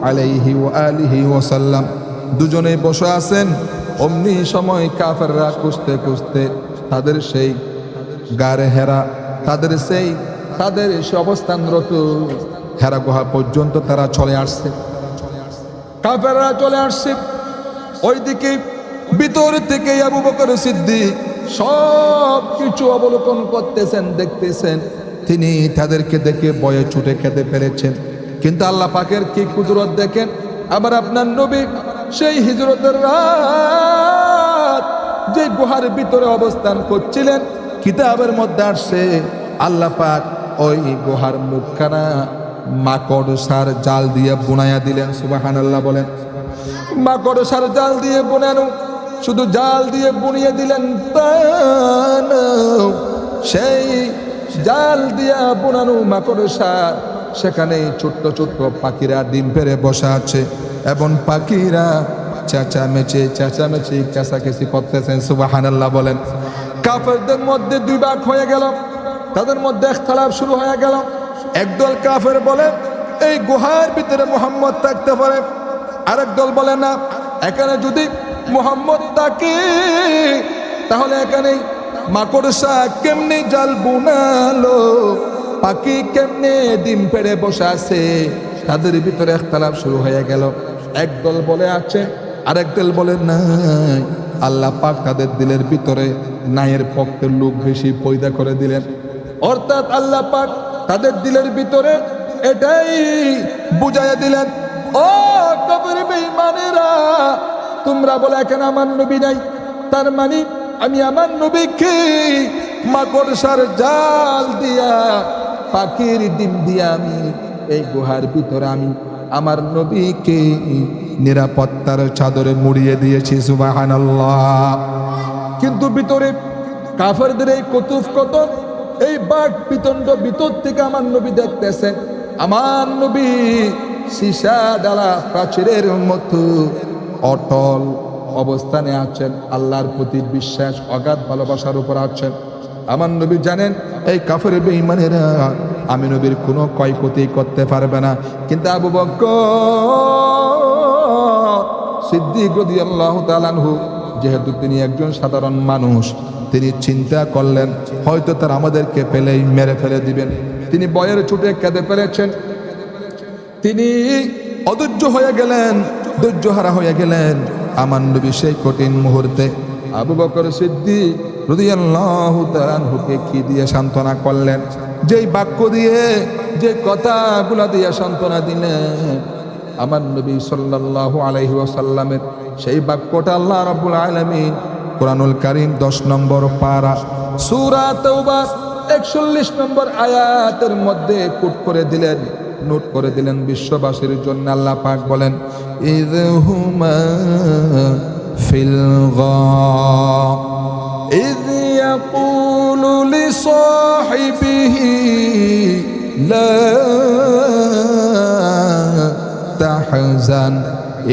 আলাইহি ওয়া আলিহি ওয়াসাল্লাম দুজনেই বসে আছেন। অমনি সময় কাফেররা খুঁজতে খুঁজতে তাদের সেই গারে হেরা, তাদের সেই অবস্থানরত হেরা গুহা পর্যন্ত তারা চলে আসছে। কাফেররা চলে আসছে। ওইদিকে ভিতর থেকে আবু বকর সিদ্দিক সব কিছু অবলোকন করতেছেন, দেখতেছেন। তিনি তাদেরকে দেখে ভয়ে ছুটে খেতে পেরেছেন। কিন্তু আল্লাহ পাকের কি কুদরত দেখেন, আবার আপনার নবী সেই হিজরতের রাত যে গুহার ভিতরে অবস্থান করছিলেন, কিতাবের মধ্যে আসছে আল্লাহ পাক ওই গুহার মুখখানা মাকড়সার জাল দিয়ে বুনাইয়া দিলেন। সুবহানাল্লাহ বলেন। মাকড়সার জাল দিয়ে বুনানো, শুধু জাল দিয়ে বুনিয়ে দিলেন তা না, সেই জাল দিয়া বুনানো মাকড়সা, সেখানে ছোট্ট ছোট্ট পাখিরা ডিম পেড়ে বসা আছে এবং পাখিরা চেঁচামেচি চেঁচামেচি করতেছেন। সুবহানাল্লাহ বলেন। কাফেরদের মধ্যে দুই ভাগ হয়ে গেল, তাদের মধ্যে ইখতিলাফ শুরু হয়ে গেল। একদল কাফের বলে এই গুহার ভিতরে মুহাম্মদ থাকতে পারে, আরেক দল বলে না, এখানে যদি মুহাম্মদ থাকে তাহলে এখানে মাকড়সা কেমনে জাল বুনালো, পাখি কেমনে ডিম পেড়ে বসে আছে। তাদের ভিতরে ইখতিলাফ শুরু হয়ে গেল। একদল বলে আছে আরেক দল বলে নাই, আল্লাহ পাক তাদের দিলের ভিতরে নায়ের পক্ষের লোক বেশি পয়দা করে দিলেন। অর্থাৎ আল্লাহ পাক তাদের দিলের ভিতরে এটাই বুঝাইয়া দিলেন, ও কাফের বেঈমানেরা, তোমরা বলে এখন আমার নবী নাই, তার মানে আমি আমার নবীকে মাকড়সার জাল দিয়া, পাখির ডিম দিয়া আমি এই গুহার ভিতরে আমি আমার নবীকে নিরাপত্তার চাদরে মুড়িয়ে দিয়েছি। সুবহানাল্লাহ। কিন্তু ভিতরে কাফেরদের এই কতুফ কতন, এই বাঘ বিতণ্ড ভিতর থেকে আমার নবী দেখতেছেন, আমার নবী সীসা ডালা প্রাচীরের মতো অটল অবস্থানে আছেন, আল্লাহর প্রতি বিশ্বাস অগাধ ভালোবাসার উপর আছেন। আমার নবী জানেন এই কাফের বেঈমানেরা আমি নবীর কোনো ক্ষয়ক্ষতি করতে পারবে না। কিন্তু আবু বকর সিদ্দিক রাদিয়াল্লাহু তাআলা আনহু, যেহেতু তিনি একজন সাধারণ মানুষ, তিনি চিন্তা করলেন হয়তো তারা আমাদেরকে পেলেই মেরে ফেলে দিবেন। তিনি বয়ের ছুটে কেঁদে ফেলেছেন, তিনি অধৈর্য হয়ে গেলেন, ধৈর্যহারা হয়ে গেলেন। আমার নবী সেই কঠিন মুহূর্তে আবু বকর সিদ্দিক রাদিয়াল্লাহু তাআলা আনহুকে কি দিয়ে সান্ত্বনা করলেন, যেই বাক্য দিয়ে, যে কথাগুলা দিয়ে সান্ত্বনা দিলেন, আমার নবী সাল্লাল্লাহু আলাইহি ওয়াসাল্লামের সেই বাক্যটা আল্লাহ রাব্বুল আলামিন কোরআনুল কারীম 10 নম্বর পারা সূরা তাওবা 41 নম্বর আয়াতের মধ্যে কোট করে দিলেন, নোট করে দিলেন বিশ্ববাসীর জন্য। আল্লাহ পাক বলেন, ইযহুমা ফিল গাম ইয ইয়াকুলু লিসাহিবিহি লা তাহজান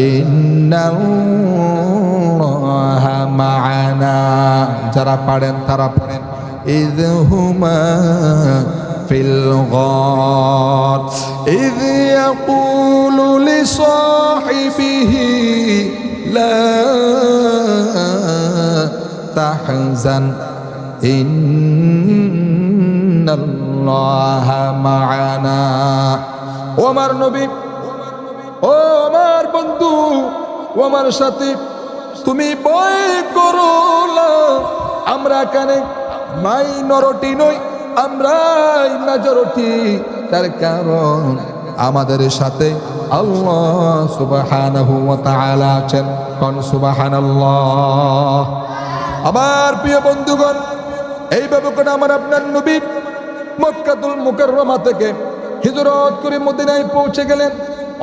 ইন্নাল্লাহা মা'ানা। যারা পারেন তারা পড়েন, ইযহুমা ফিল গার ইয ইয়াকুলু লিসাহিবিহি লা তাহজান ইন্নাল্লাহা মা'ানা। ও আমার নবী, ও আমার বন্ধু, ও আমার সাথী, তুমি ভয় করো না, আমরা এখানে মাইনরিটি নই, আমরাই মেজরিটি। তার কারণ আমাদের সাথে আল্লাহ সুবহানাহু ওয়া তাআলা আছেন। কোন সুবহানাল্লাহ। আমার প্রিয় বন্ধুগণ, এইভাবে করে আমার আপনার নবী মক্কাতুল মুকাররমা থেকে হিজরত করে মদিনায় পৌঁছে গেলেন।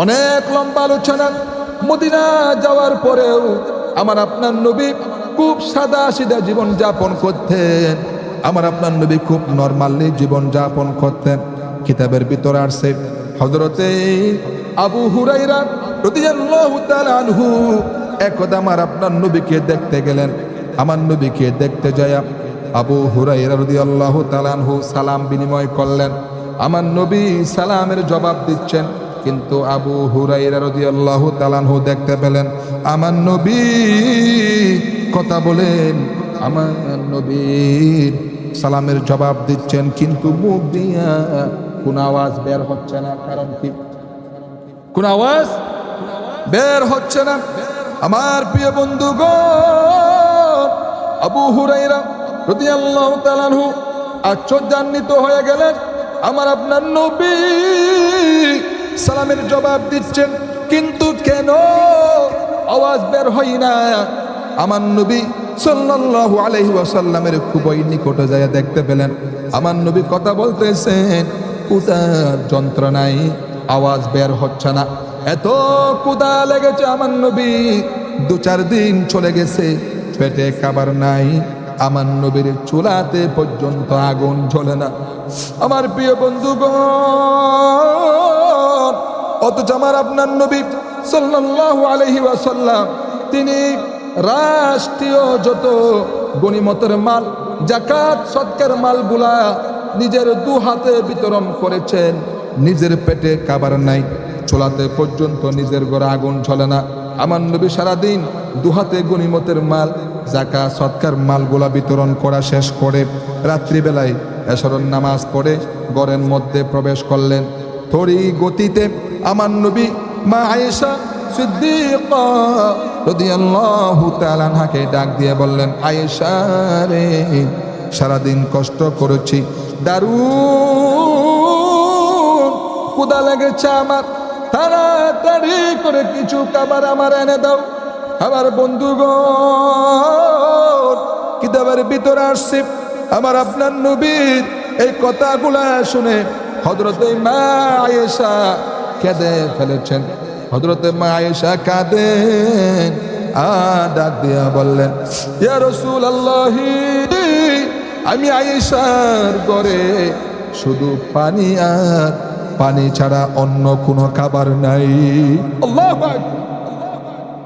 অনেক লম্বা আলোচনা। মদিনা যাওয়ার পরেও আমার আপনার নবী খুব সাদা সিধা জীবন যাপন করতেন। আমার আপনার নবী খুব নরমালি জীবন যাপন করতেন। কিতাবের ভিতরে আসছে হযরতে আবু হুরায়রা রাদিয়াল্লাহু তাআলা আনহু একদা আমার আপনার নবীকে দেখতে গেলেন। আমার নবীকে দেখতে যায় আবু হুরায়রা রাদিয়াল্লাহু তাআলা আনহু সালাম বিনিময় করলেন। আমার নবী সালামের জবাব দিচ্ছেন, কিন্তু আবু হুরায়রা রাদিয়াল্লাহু তাআলা আনহু দেখতে পেলেন আমার নবী কথা বলেন, আমার নবীর সালামের জবাব দিচ্ছেন, কিন্তু মুখ দিয়া কোন আওয়াজ বের হচ্ছে না। কারণ কি? কোন আওয়াজ বের হচ্ছে না। আমার প্রিয় বন্ধুগণ, আবু হুরায়রা রাদিয়াল্লাহু তাআলা আনহু আশ্চর্যান্বিত হয়ে গেলেন। আমার আপনার নবী সালামের জবাব দিচ্ছেন, কিন্তু কেন আওয়াজ বের হয় না? আমার নবী সাল্লাল্লাহু আলাইহি ওয়াসাল্লামের খুবই নিকটে যায় দেখতে পেলেন আমার নবী কথা বলতেছেন, কুদার যন্ত্রণায় আওয়াজ বের হচ্ছে না। এত কুদা লেগেছে আমার নবী, 2-4 দিন চলে গেছে, পেটে খাবার নাই। আমার নবীর চুলাতে পর্যন্ত আগুন জ্বলে না। আমার প্রিয় বন্ধুগণ, অথচ আমার আপনার নবী সাল্লাল্লাহু আলাইহি ওয়াসাল্লাম তিনি রাষ্ট্রীয় যত গনিমতের মাল, যাকাত সদকার মালগুলা নিজের 2 হাতে বিতরণ করেছেন। নিজের পেটে খাবার নাই, চুলাতে পর্যন্ত নিজের ঘরে আগুন জ্বলে না। আমার নবী সারাদিন 2 হাতে গনিমতের মাল, যাকাত সদকার মালগুলা বিতরণ করা শেষ করে রাত্রিবেলায় এশরের নামাজ পড়ে ঘরের মধ্যে প্রবেশ করলেন। থরি গতিতে আমার নবী মা আয়েশা সিদ্দিকা রাদিয়াল্লাহু তাআলা আনহাকে ডাক দিয়ে বললেন, আয়েশা রে, সারাদিন কষ্ট করেছি, দারুণ ক্ষুধা লেগেছে আমার, তাড়াতাড়ি করে কিছু খাবার আমার এনে দাও। আমার বন্ধুগণ, কিতাবের ভিতরে আসছে, আমার আপনার নবীর এই কথাগুলা শুনে হযরতে মা আয়েশা কেঁদে ফেলেছেন। হযরতে মা আয়েশা কাঁদেন আর ডাক দিয়া বললেন, ইয়া রাসূলুল্লাহ, আমি আয়েশার ঘরে শুধু পানি আর পানি ছাড়া অন্য কোনো খাবার নাই। আল্লাহু আকবার,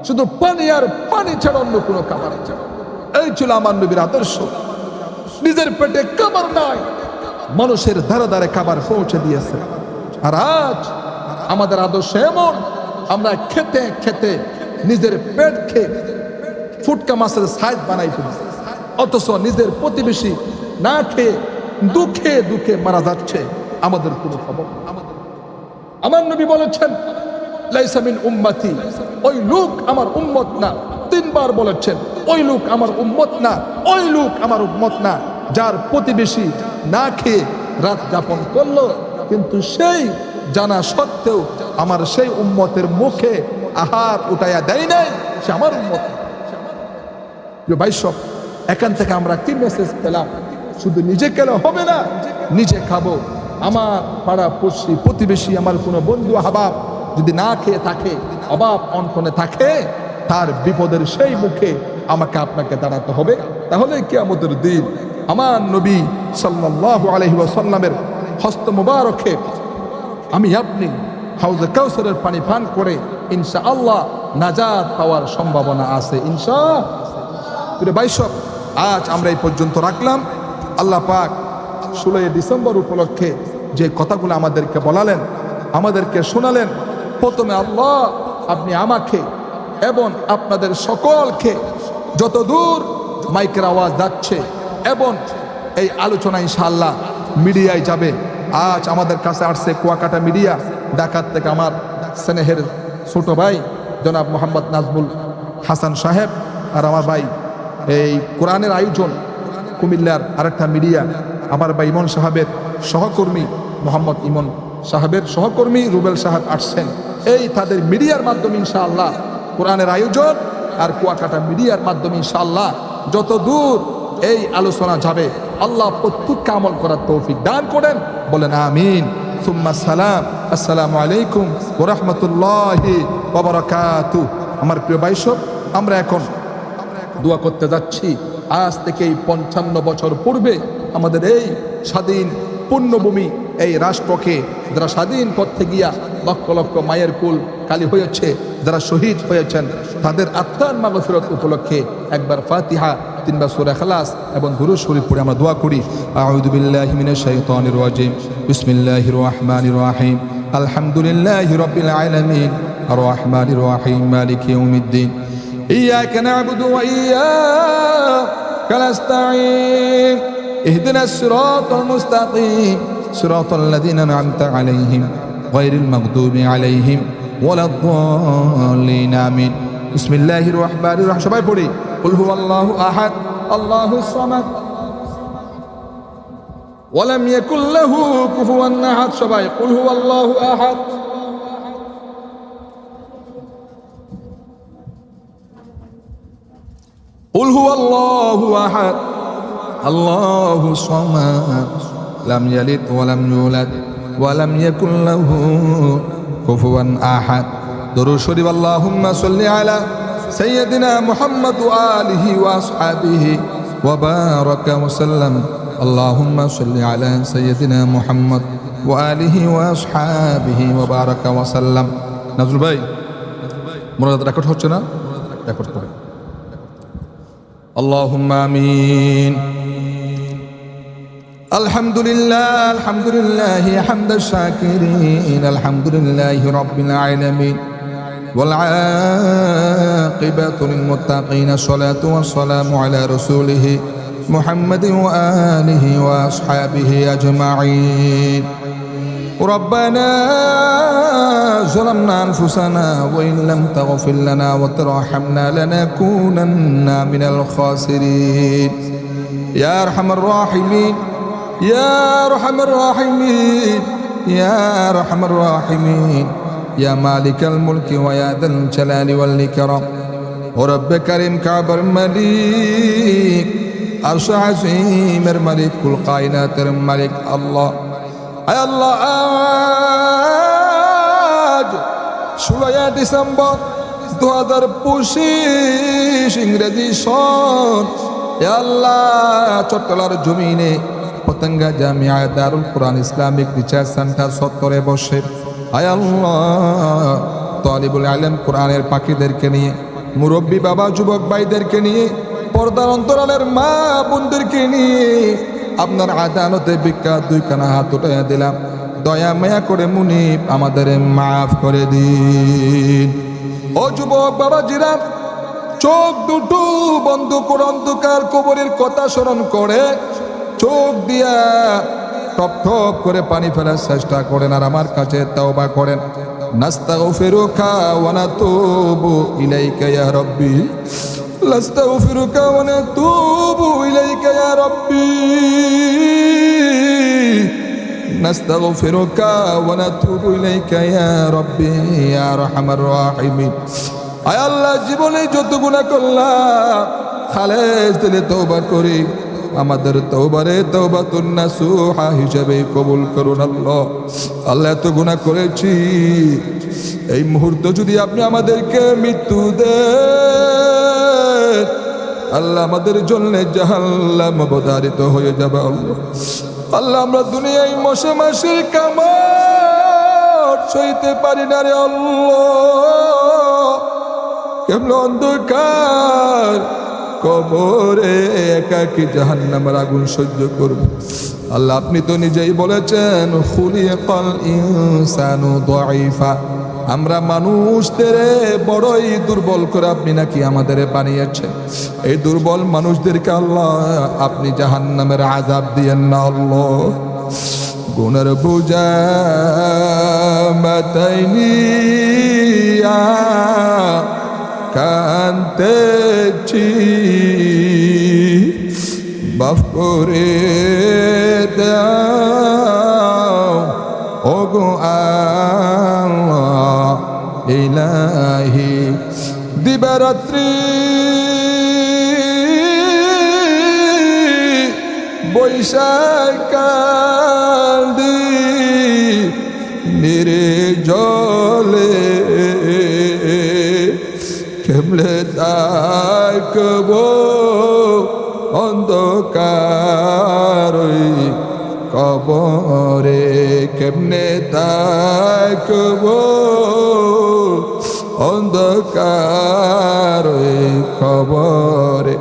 শুধু পানি আর পানি ছাড়া অন্য কোনো খাবার নাই। এই ছিল আমার নবীর আদর্শ। নিজের পেটে খাবার নাই, মানুষের ধারে ধারে খাবার পৌঁছে দিয়েছে। আর আজ আমাদের আদর্শ এমন, আমরা খেতে খেতে নিজের পেট খেয়ে ফুটকা মাছের সাইজ বানাই ফেলছি, অথচ নিজের প্রতিবেশী না খেয়ে দুঃখে দুঃখে মারা যাচ্ছে, আমাদের কোনো খবর। আমার নবী বলেছেন, লাইসা মিন উম্মতি, ওই লোক আমার উম্মত না। 3 বার বলেছেন, ওই লোক আমার উম্মত না, ওই লোক আমার উম্মত না, যার প্রতিবেশী না খেয়ে রাত যাপন করলো, কিন্তু সেই জানা সত্ত্বেও আমার সেই উম্মতের মুখে আহার উঠাইয়া দেয় নাই, সে আমার উম্মত। ভাই সব, এখান থেকে আমরা কি মেসেজ পেলাম? শুধু নিজে খেলে হবে না, নিজে খাবো। আমার পাড়া পড়শি প্রতিবেশী, আমার কোনো বন্ধু আহবাব যদি না খেয়ে থাকে, অভাব অনটনে থাকে, তার বিপদের সেই মুখে আমাকে আপনাকে দাঁড়াতে হবে। তাহলে কিয়ামতের দিন আমার নবী সাল্লাল্লাহু আলাইহি ওয়াসাল্লামের হস্ত মুবারকে আমি আপনি হাউজে কাউসারের পানি পান করে ইনশাআল্লাহ নাজাত পাওয়ার সম্ভাবনা আছে ইনশাআল্লাহ। ভাই সব, আজ আমরা এই পর্যন্ত রাখলাম। আল্লাহ পাক 16 ডিসেম্বর উপলক্ষে যে কথাগুলো আমাদেরকে বলালেন, আমাদেরকে শোনালেন, প্রথমে আল্লাহ আপনি আমাকে এবং আপনাদের সকলকে যত দূর মাইকের আওয়াজ যাচ্ছে এবং এই আলোচনা ইনশাআল্লাহ মিডিয়ায় যাবে। আজ আমাদের কাছে আসছে কুয়াকাটা মিডিয়া, ঢাকা থেকে আমার স্নেহের ছোট ভাই জনাব মোহাম্মদ নাজমুল হাসান সাহেব, আর আমার ভাই এই কোরআনের আয়োজন কুমিল্লার আরেকটা মিডিয়া, আমার ভাই ইমন সাহেবের সহকর্মী মোহাম্মদ ইমন সাহেবের সহকর্মী রুবেল সাহেব আসছেন। এই তাদের মিডিয়ার মাধ্যমে ইনশাআল্লাহ কোরআনের আয়োজন আর কুয়াকাটা মিডিয়ার মাধ্যমে ইনশাআল্লাহ যত দূর এই আলোচনা যাবে, আল্লাহ প্রত্যেককে আমল করার তৌফিক দান করেন, বলেন আমিন সুম্মা সালাম। আসসালামু আলাইকুম ওয়া রাহমাতুল্লাহি ওয়া বারাকাতুহু। আমার প্রিয় ভাই সব, আমরা এখন দোয়া করতে যাচ্ছি। আজ থেকেই 55 বছর পূর্বে আমাদের এই স্বাধীন পুণ্যভূমি এই রাষ্ট্রকে যারা স্বাধীন করতে গিয়া লক্ষ লক্ষ মায়ের কুল কালি হয়েছে, যারা শহীদ হয়েছেন, তাদের আত্মার মাগফিরত উপলক্ষে একবার ফাতিহা, 3 বার সূরা ইখলাস এবং দুরূদ শরীফ পড়ে আমরা দোয়া করি। আউযু বিল্লাহি মিনাশ শাইতানির রাজিম, বিসমিল্লাহির রহমানির রহিম, আলহামদুলিল্লাহি রাব্বিল আলামিন, আর রহমানির রহিম, মালিকি ইয়াউমিদ্দিন, ইয়াকা না'বুদু ওয়া ইয়াকা নাস্তাঈন, ইহদিনাস সিরাতাল মুস্তাকিম, সিরাতাল লাযীনা আন'আমতা আলাইহিম গায়রিল মাগদুবি আলাইহিম ওয়ালাদ-দাল্লিন, আমিন। বিসমিল্লাহির রহমানির রহিম, সবাই পড়ি, কুল হুয়াল্লাহু আহাদ আল্লাহুস সামাদ ওয়া লাম ইয়াকুল লাহু কুফুয়ান আহাদ, সবাই কুল হুয়াল্লাহু আহাদ। কুল হুয়াল্লাহু আহাদ আল্লাহুস সামাদ লাম ইয়ালিদ ওয়া লাম ইউলাদ ওয়া লাম ইয়াকুল লাহু কুফুয়ান আহাদ। দরুদ শরীফ, আল্লাহুম্মা সাল্লি আলা সাইয়্যিদিনা মুহাম্মদ ওয়া আলিহি ওয়া আসহাবিহি ওয়া বারাকা ওয়া সাল্লাম। আল্লাহুম্মা সাল্লি আলা সাইয়্যিদিনা মুহাম্মদ ওয়া আলিহি ওয়া আসহাবিহি ওয়া বারাকা ওয়া সাল্লাম। নাজরুল ভাই, মোনাজাত রেকর্ড হচ্ছে না? রেকর্ড করে। আল্লাহুম্মা আমিন। আলহামদুলিল্লাহ, আলহামদুলিল্লাহি হামদাশ শাকিরিন, আলহামদুলিল্লাহি রাব্বিল আলামিন, ওয়াল আকিবাতু লিল মুত্তাকিন, আসসালাতু ওয়াসসালামু আলা রাসূলিহি মুহাম্মাদিন ওয়া আলিহি ওয়া আসহাবিহি আজমাইন। ربنا ظلمنا أنفسنا وإن لم تغفر لنا وترحمنا لنكونن من الخاسرين يا أرحم الراحمين يا أرحم الراحمين يا أرحم الراحمين يا مالك الملك ويا ذا الجلال والإكرام ورب كريم كعب الملك عرش عظيم الملك كل কায়নাত الملك الله আয় আল্লাহ আজ 16 ডিসেম্বর 2025 ইংরেজি সন এ আল্লাহ চট্টলার জমিনে পতঙ্গা জামিয়া দারুল কোরআন ইসলামিক রিসার্চ সেন্টার সত্তরে বসে আয় আল্লাহ তালিবুল ইলম কোরআনের পাখিদেরকে নিয়ে মুরব্বী বাবা যুবক ভাইদেরকে নিয়ে পর্দার অন্তরালের মা বোনদেরকে নিয়ে আপনার আদালতে বিখ্যাত দুই কানা হাত উঠাইয়া দিলাম দয়া মায়া করে মুনিব আমাদের মাফ করে দিন ও যুবক বাবাজিরা চোখ দুটো বন্ধ করে অন্ধকার কবরের কথা স্মরণ করে চোখ দিয়া টপ টপ করে পানি ফেলার চেষ্টা করেন আর আমার কাছে তওবা করেন নাস্তাগফিরুকা ওয়া নাতুবু ইলাইকা ইয়া রাব্বি নাস্তাগফিরুকা ওয়া নাতুবু ইলাইকা ইয়া রাব্বি নাস্তাগফিরুকা ওয়া নাতুবু ইলাইকা ইয়া রাব্বি ইয়া আরহামার রাহিমিন আয় আল্লাহ জীবনে যত গুনাহ করলাম খালেস দিলে তওবা করি আমাদের তওবারে তওবাতুন নাসুহা হিসেবে কবুল করুন আল্লাহ আল্লাহ এত গুনাহ করেছি এই মুহূর্তে যদি আপনি আমাদেরকে মৃত্যু দেন আল্লাহ আমাদের জন্য জাহান্নাম অবধারিত হয়ে যাবে আল্লাহ আল্লাহ আমরা দুনিয়ায় মশা মাসির কামড় সইতে পারি না রে আল্লাহ কেমন অন্ধকার কবরে একাকী জাহান্নামের আগুন সহ্য করবে আল্লাহ আপনি তো নিজেই বলেছেন খুলিকাল ইনসানু দাঈফা আমরা মানুষদের বড়ই দুর্বল করে আপনি নাকি আমাদের বানিয়েছেন এই দুর্বল মানুষদেরকে আল্লাহ আপনি জাহান্নামের আযাব দিয়েন না আল্লাহ গুনার বোঝা মাথায় নিয়া কান্তেছি মাফ করে দাও ওগো আল্লাহ ইলাহি দিবারাত্রি বৈশাখ কান্দি নিরে জলে কেমলে তাকব অন্ধকার কবরে কেমনে তাকব অন্ধকার কবরে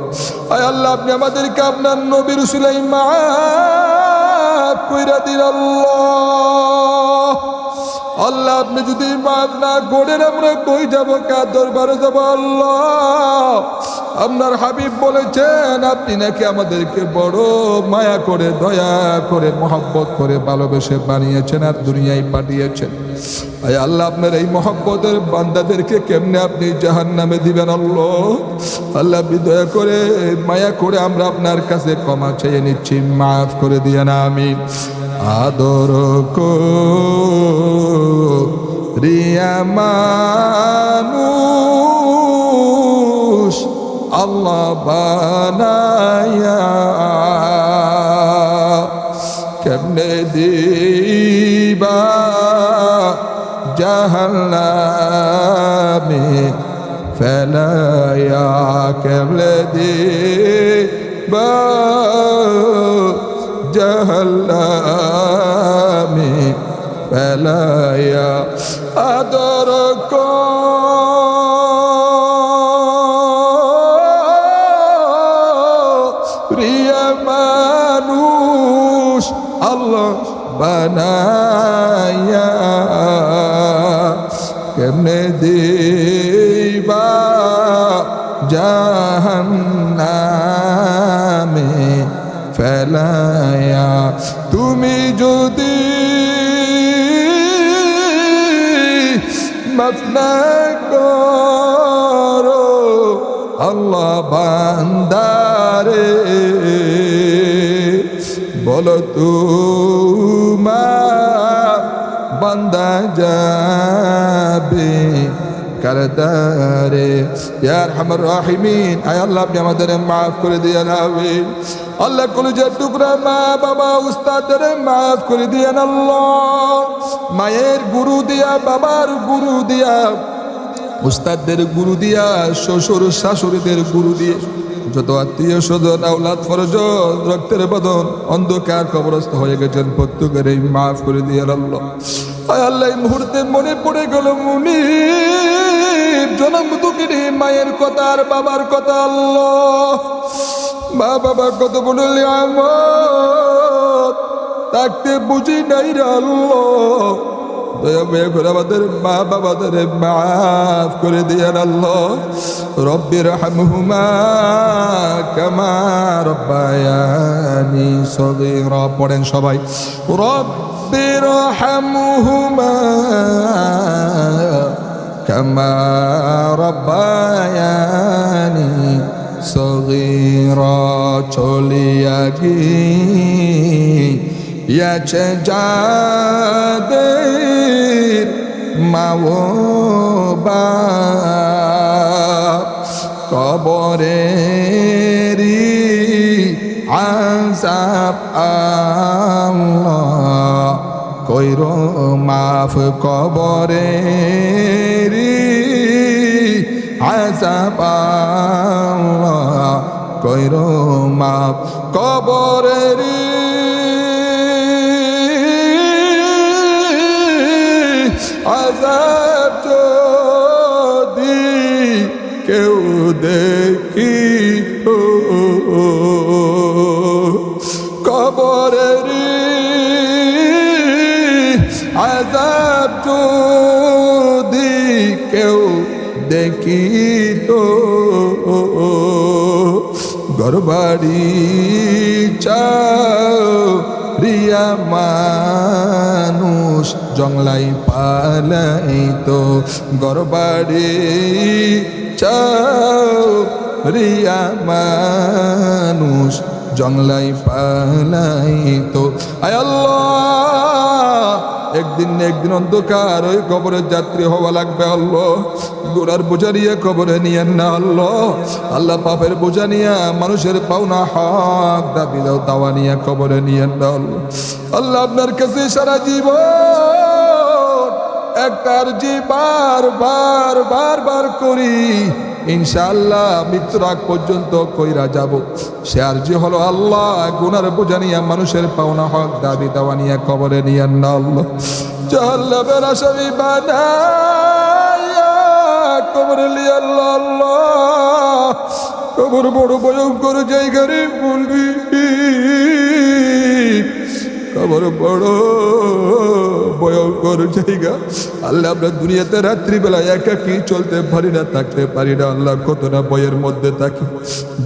আয় আল্লাহ আপনি আমাদেরকে আপনার নবী রাসূলাই মাফ কইরা দিন আল্লাহ আল্লাহ আপনি যদি মাফ না করেন আমরা কই যাব কার দরবারে যাব আল্লাহ আপনার হাবিব বলেছেন আপনি নাকি আমাদেরকে বড় মায়া করে দয়া করে মহব্বত করে ভালোবেসে বানিয়েছেন আর দুনিয়ায় পাঠিয়েছেন আয় আল্লাহ আপনার এই মহব্বতের বান্দাদেরকে কেমনে আপনি জাহান্নামে দিবেন আল্লাহ আল্লাহ আপনি দয়া করে মায়া করে আমরা আপনার কাছে ক্ষমা চেয়ে নিচ্ছি মাফ করে দিয়েন আমিন আদর রিয়া মানুষ আল্লাহ বানায়া কেমনে দিবা জাহান্নামে ফেলায়া কেমনে দিবা জাহান্নামে ফেলায়া আদর প্রিয় মানুষ আল্লাহ বানায়া কেমনে দিবা জাহান্নামে ফেলায়া তুমি যদি মাফ না করো আল্লাহ বান্দারে, বলো তোমার বান্দা যাবে কারদারে। ইয়া আরহামার রাহিমিন, আয় আল্লাহ আপনি আমাদের মাফ করে দিয়েন আমিন। আল্লাহ কলিজার টুকরা মা বাবা উস্তাদের মাফ করে দিয়েন আল্লাহ। মায়ের গুরু দিয়া, বাবার গুরু দিয়া, উস্তাদদের গুরু দিয়া, শ্বশুর শাশুড়িদের গুরু দিয়ে যত আত্মীয় স্বজন আওলাদ ফরজন রক্তের বদন অন্ধকার কবরস্থ হয়ে গেছেন প্রত্যেকের এই মাফ করে দিয়ে আল্লাহ। আয় আল্লাহ এই মুহূর্তে মনে পড়ে গেল মুনিব জনম দুঃখিনী মায়ের কথা আর বাবার কথা আল্লাহ। মা বাবা কত বড় নিয়ামত, থাকতে বুঝি নাই রে আল্লাহ। দয়া মায়া করে আমাদের মা বাবাদের মাফ করে দিয়েন আল্লাহ। রব্বির হামহুমা কামা রব্বায়ানি সগীরা। পড়েন সবাই, রব্বির হামহুমা কামা রব্বায়ানি সগীরা। চলিয়া গিয়েছে যাদের মা ও বাপ, কবরেরি আযাব আল্লাহ কইরো মাফ, কবরেরি আযাব আল্লাহ কইরো মাফ। কবরেরি আযাব যদি কেউ দেখি কবরেরি আযাব যদি কেউ দেখি তো ঘরবাড়ি চাও রিয়া মানুষ জংলাই পালাই তো, ঘরবাড়ি চাও রিয়া মানুষ জংলাই পালাই তো। আয় আল্লাহ একদিন না একদিন অন্ধকার ওই কবরের যাত্রী হওয়া লাগবে আল্লাহ। গোড়ার বোঝা নিয়ে কবরে নিয়েন না আল্লাহ। আল্লাহ পাপের বোঝা নিয়ে মানুষের পাওনা হক দাবি দাও দাওয়া নিয়ে কবরে নিয়েন না আল্লাহ। আল্লাহ আপনার কাছে সারা জীবন একটার জি বার বার বার বার করি, ইনশাআল্লাহ মৃত্যুর আগ পর্যন্ত কইরা যাব। সে আর জি হলো আল্লাহ গুনার বোঝা নিয়ে মানুষের পাওনা হক দাবি দাওয়া নিয়ে কবরে নিয়েন না আল্লাহ। জাহান্নামের আসামি বানায়া কবরে নিয়ে আল্লাহ আল্লাহ। কবর বড় ভয়ঙ্কর জায়গা রে বলবি, কবর বড় ভয়ঙ্কর জায়গা আল্লাহ। আমরা দুনিয়াতে রাত্রিবেলা একাকি চলতে পারি না, থাকতে পারি না আল্লাহ। কত না বইয়ের মধ্যে থাকি,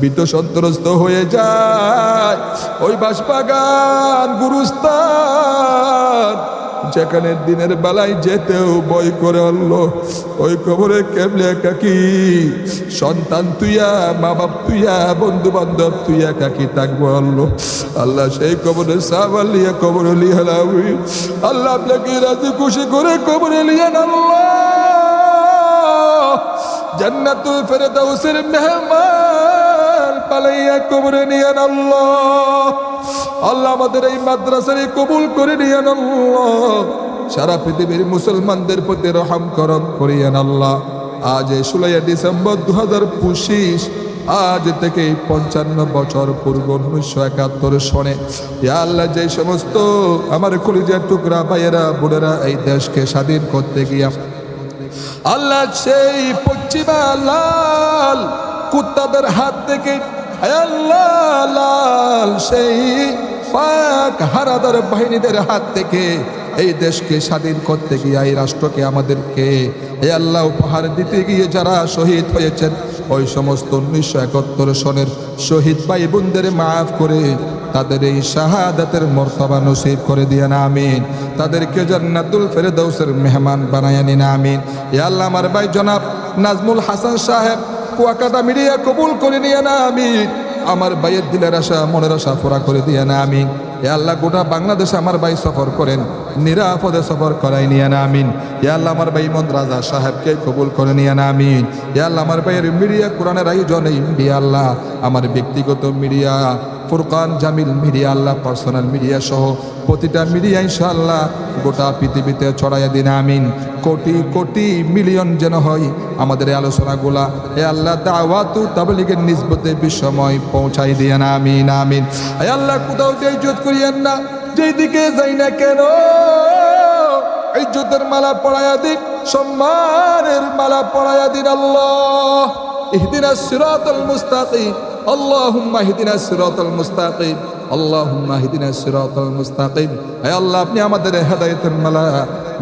ভীত সন্ত্রস্ত হয়ে যায়। ওই বাসবাগান গুরুস্থান যেখানে দিনের বেলায় যেতেও ভয় করে আল্লাহ। ওই কবরে কেমনে একাকি সন্তান তুইয়া, মা বাপ তুইয়া, বন্ধু বান্ধব তুই একাকি থাকবো আল্লাহ। আল্লাহ সেই কবরে সাবাল লিয়া কবরে লিয়া লাউই আল্লাহ আপনাকে রাজি খুশি করে কবরে লিয়ান আল্লাহ। জান্নাতুল ফেরদাউসের মেহমান পালাইয়া কবরে নিয়ান আল্লাহ। আল্লাহ আমাদের এই মাদ্রাসারে কবুল করে নিয়ান আল্লাহ। সারা পৃথিবীর মুসলমানদের প্রতি রহম করম করিয়েন আল্লাহ। আজ 16 ডিসেম্বর 2025, আজ থেকে 55 বছর পূর্ব 1971 সনে ইয়া আল্লাহ যে সমস্ত আমার কলিজার টুকরা ভাইয়েরা বোনেরা এই দেশকে স্বাধীন করতে গিয়া আল্লাহ সেই পশ্চিমা লাল কুত্তাদের হাত থেকে আল্লাহ লাল সেই পাক হারাদার বাহিনীদের হাত থেকে এই দেশকে স্বাধীন করতে গিয়ে এই রাষ্ট্রকে আমাদেরকে আল্লাহ উপহার দিতে গিয়ে যারা শহীদ হয়েছেন ওই সমস্ত 1971 সনের শহীদ ভাই বোনদের মাফ করে তাদের এই শাহাদাতের মর্তবা নসিব করে দিয়ে না আমিন। তাদেরকে জান্নাতুল ফেরদাউসের মেহমান বানায় নিন আমিন। ইয়া আল্লাহ আমার ভাই জনাব নাজমুল হাসান সাহেব কুয়াকাটা মিডিয়া কবুল করে নিয়ে না আমিন। আমার ভাইয়ের দিলের আশা মনের আশা পুরা করে দিয়ে না আমিন। এ আল্লাহ গোটা বাংলাদেশে আমার ভাই সফর করেন, নিরাপদে সফর করাই নিয়ে না আমিন। এ আল্লাহ আমার ভাই মন রাজা সাহেবকে কবুল করে নিয়ে না আমিন। এ আল্লাহ আমার ভাইয়ের মিডিয়া কোরআনের আয়োজন এই মিডিয়া আল্লাহ আমার ব্যক্তিগত মিডিয়া ফুরকান জামিল মিডিয়া আল্লাহ পার্সোনাল মিডিয়া সহ প্রতিটা মিডিয়া ইনশাআল্লাহ গোটা পৃথিবীতে ছড়াইয়া দিন আমিন। কোটি কোটি মিলিয়ন যেন হয় আমাদের এই আলোচনাগুলা এ আল্লাহ দাওয়াতু তাবলীগের নিসবতে বিশ্বময় পৌঁছাই দিয়ে না আমিন আমিন। এ আল্লাহ কোথাও ইজ্জত করিয়েন না, যেই দিকে যাই না কেন ইজ্জতের মালা পরাইয়া দিন, সম্মানের মালা পরাইয়া দিন। আল্লাহ ইহদিনাস সিরাতাল মুস্তাকিম, আল্লাহুম্মা ইহদিনাস সিরাতাল মুস্তাকিম, আল্লাহুম্মা ইহদিনাস সিরাতাল মুস্তাকিম। হে আল্লাহ আপনি আমাদের হেদায়েতের মালা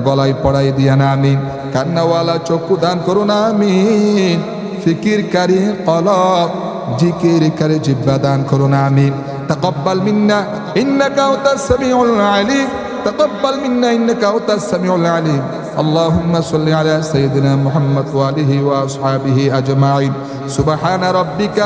গলায় পড়াই দিয়া না আমিন। কান্নাওয়ালা চক্ষু দান করুন আমিন। ফিকিরকারী কলব জিকিরকারী জিহ্বা দান করুন আমিন। তাকাব্বাল মিন্না ইন্নাকা আনতাস সামিউল আলিম, তাকাব্বাল মিন্না ইন্নাকা আনতাস সামিউল আলিম। اللهم صل على سيدنا محمد وآله وأصحابه أجمعين. سبحان ربك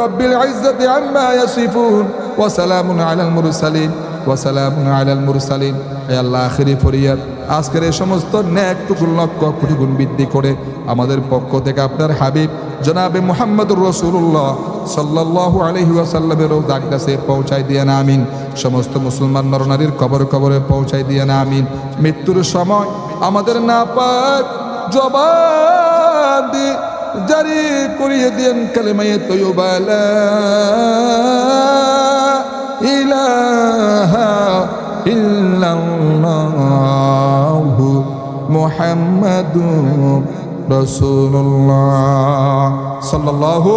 رب العزة عما يصفون وسلام على المرسلين وسلام على المرسلين. হে আল্লাহ আখিরি ফরিয়াদ আজকের এই সমস্ত নেকটুকু লক্ষ কোটি গুণ বৃদ্ধি করে আমাদের পক্ষ থেকে আপনার হাবিব জনাবে মুহাম্মদুর রাসূলুল্লাহ সাল্লাল্লাহু আলাইহি ওয়াসাল্লামের দাগদাসে পৌঁছাই দিয়ে না আমিন। সমস্ত মুসলমান নরনারীর কবরে কবরে পৌঁছাই দিয়ে না আমিন। মৃত্যুর সময় আমাদের নাপাক জবান দিয়ে জারি করিয়ে দিয়েন কালেমায়ে তয়্যিবা লা ইলাহা ইল্লাল্লাহু মুহাম্মাদুর রাসূলুল্লাহ সাল্লাল্লাহু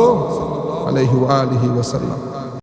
আলাইহি ওয়া আলিহি ওয়াসাল্লাম।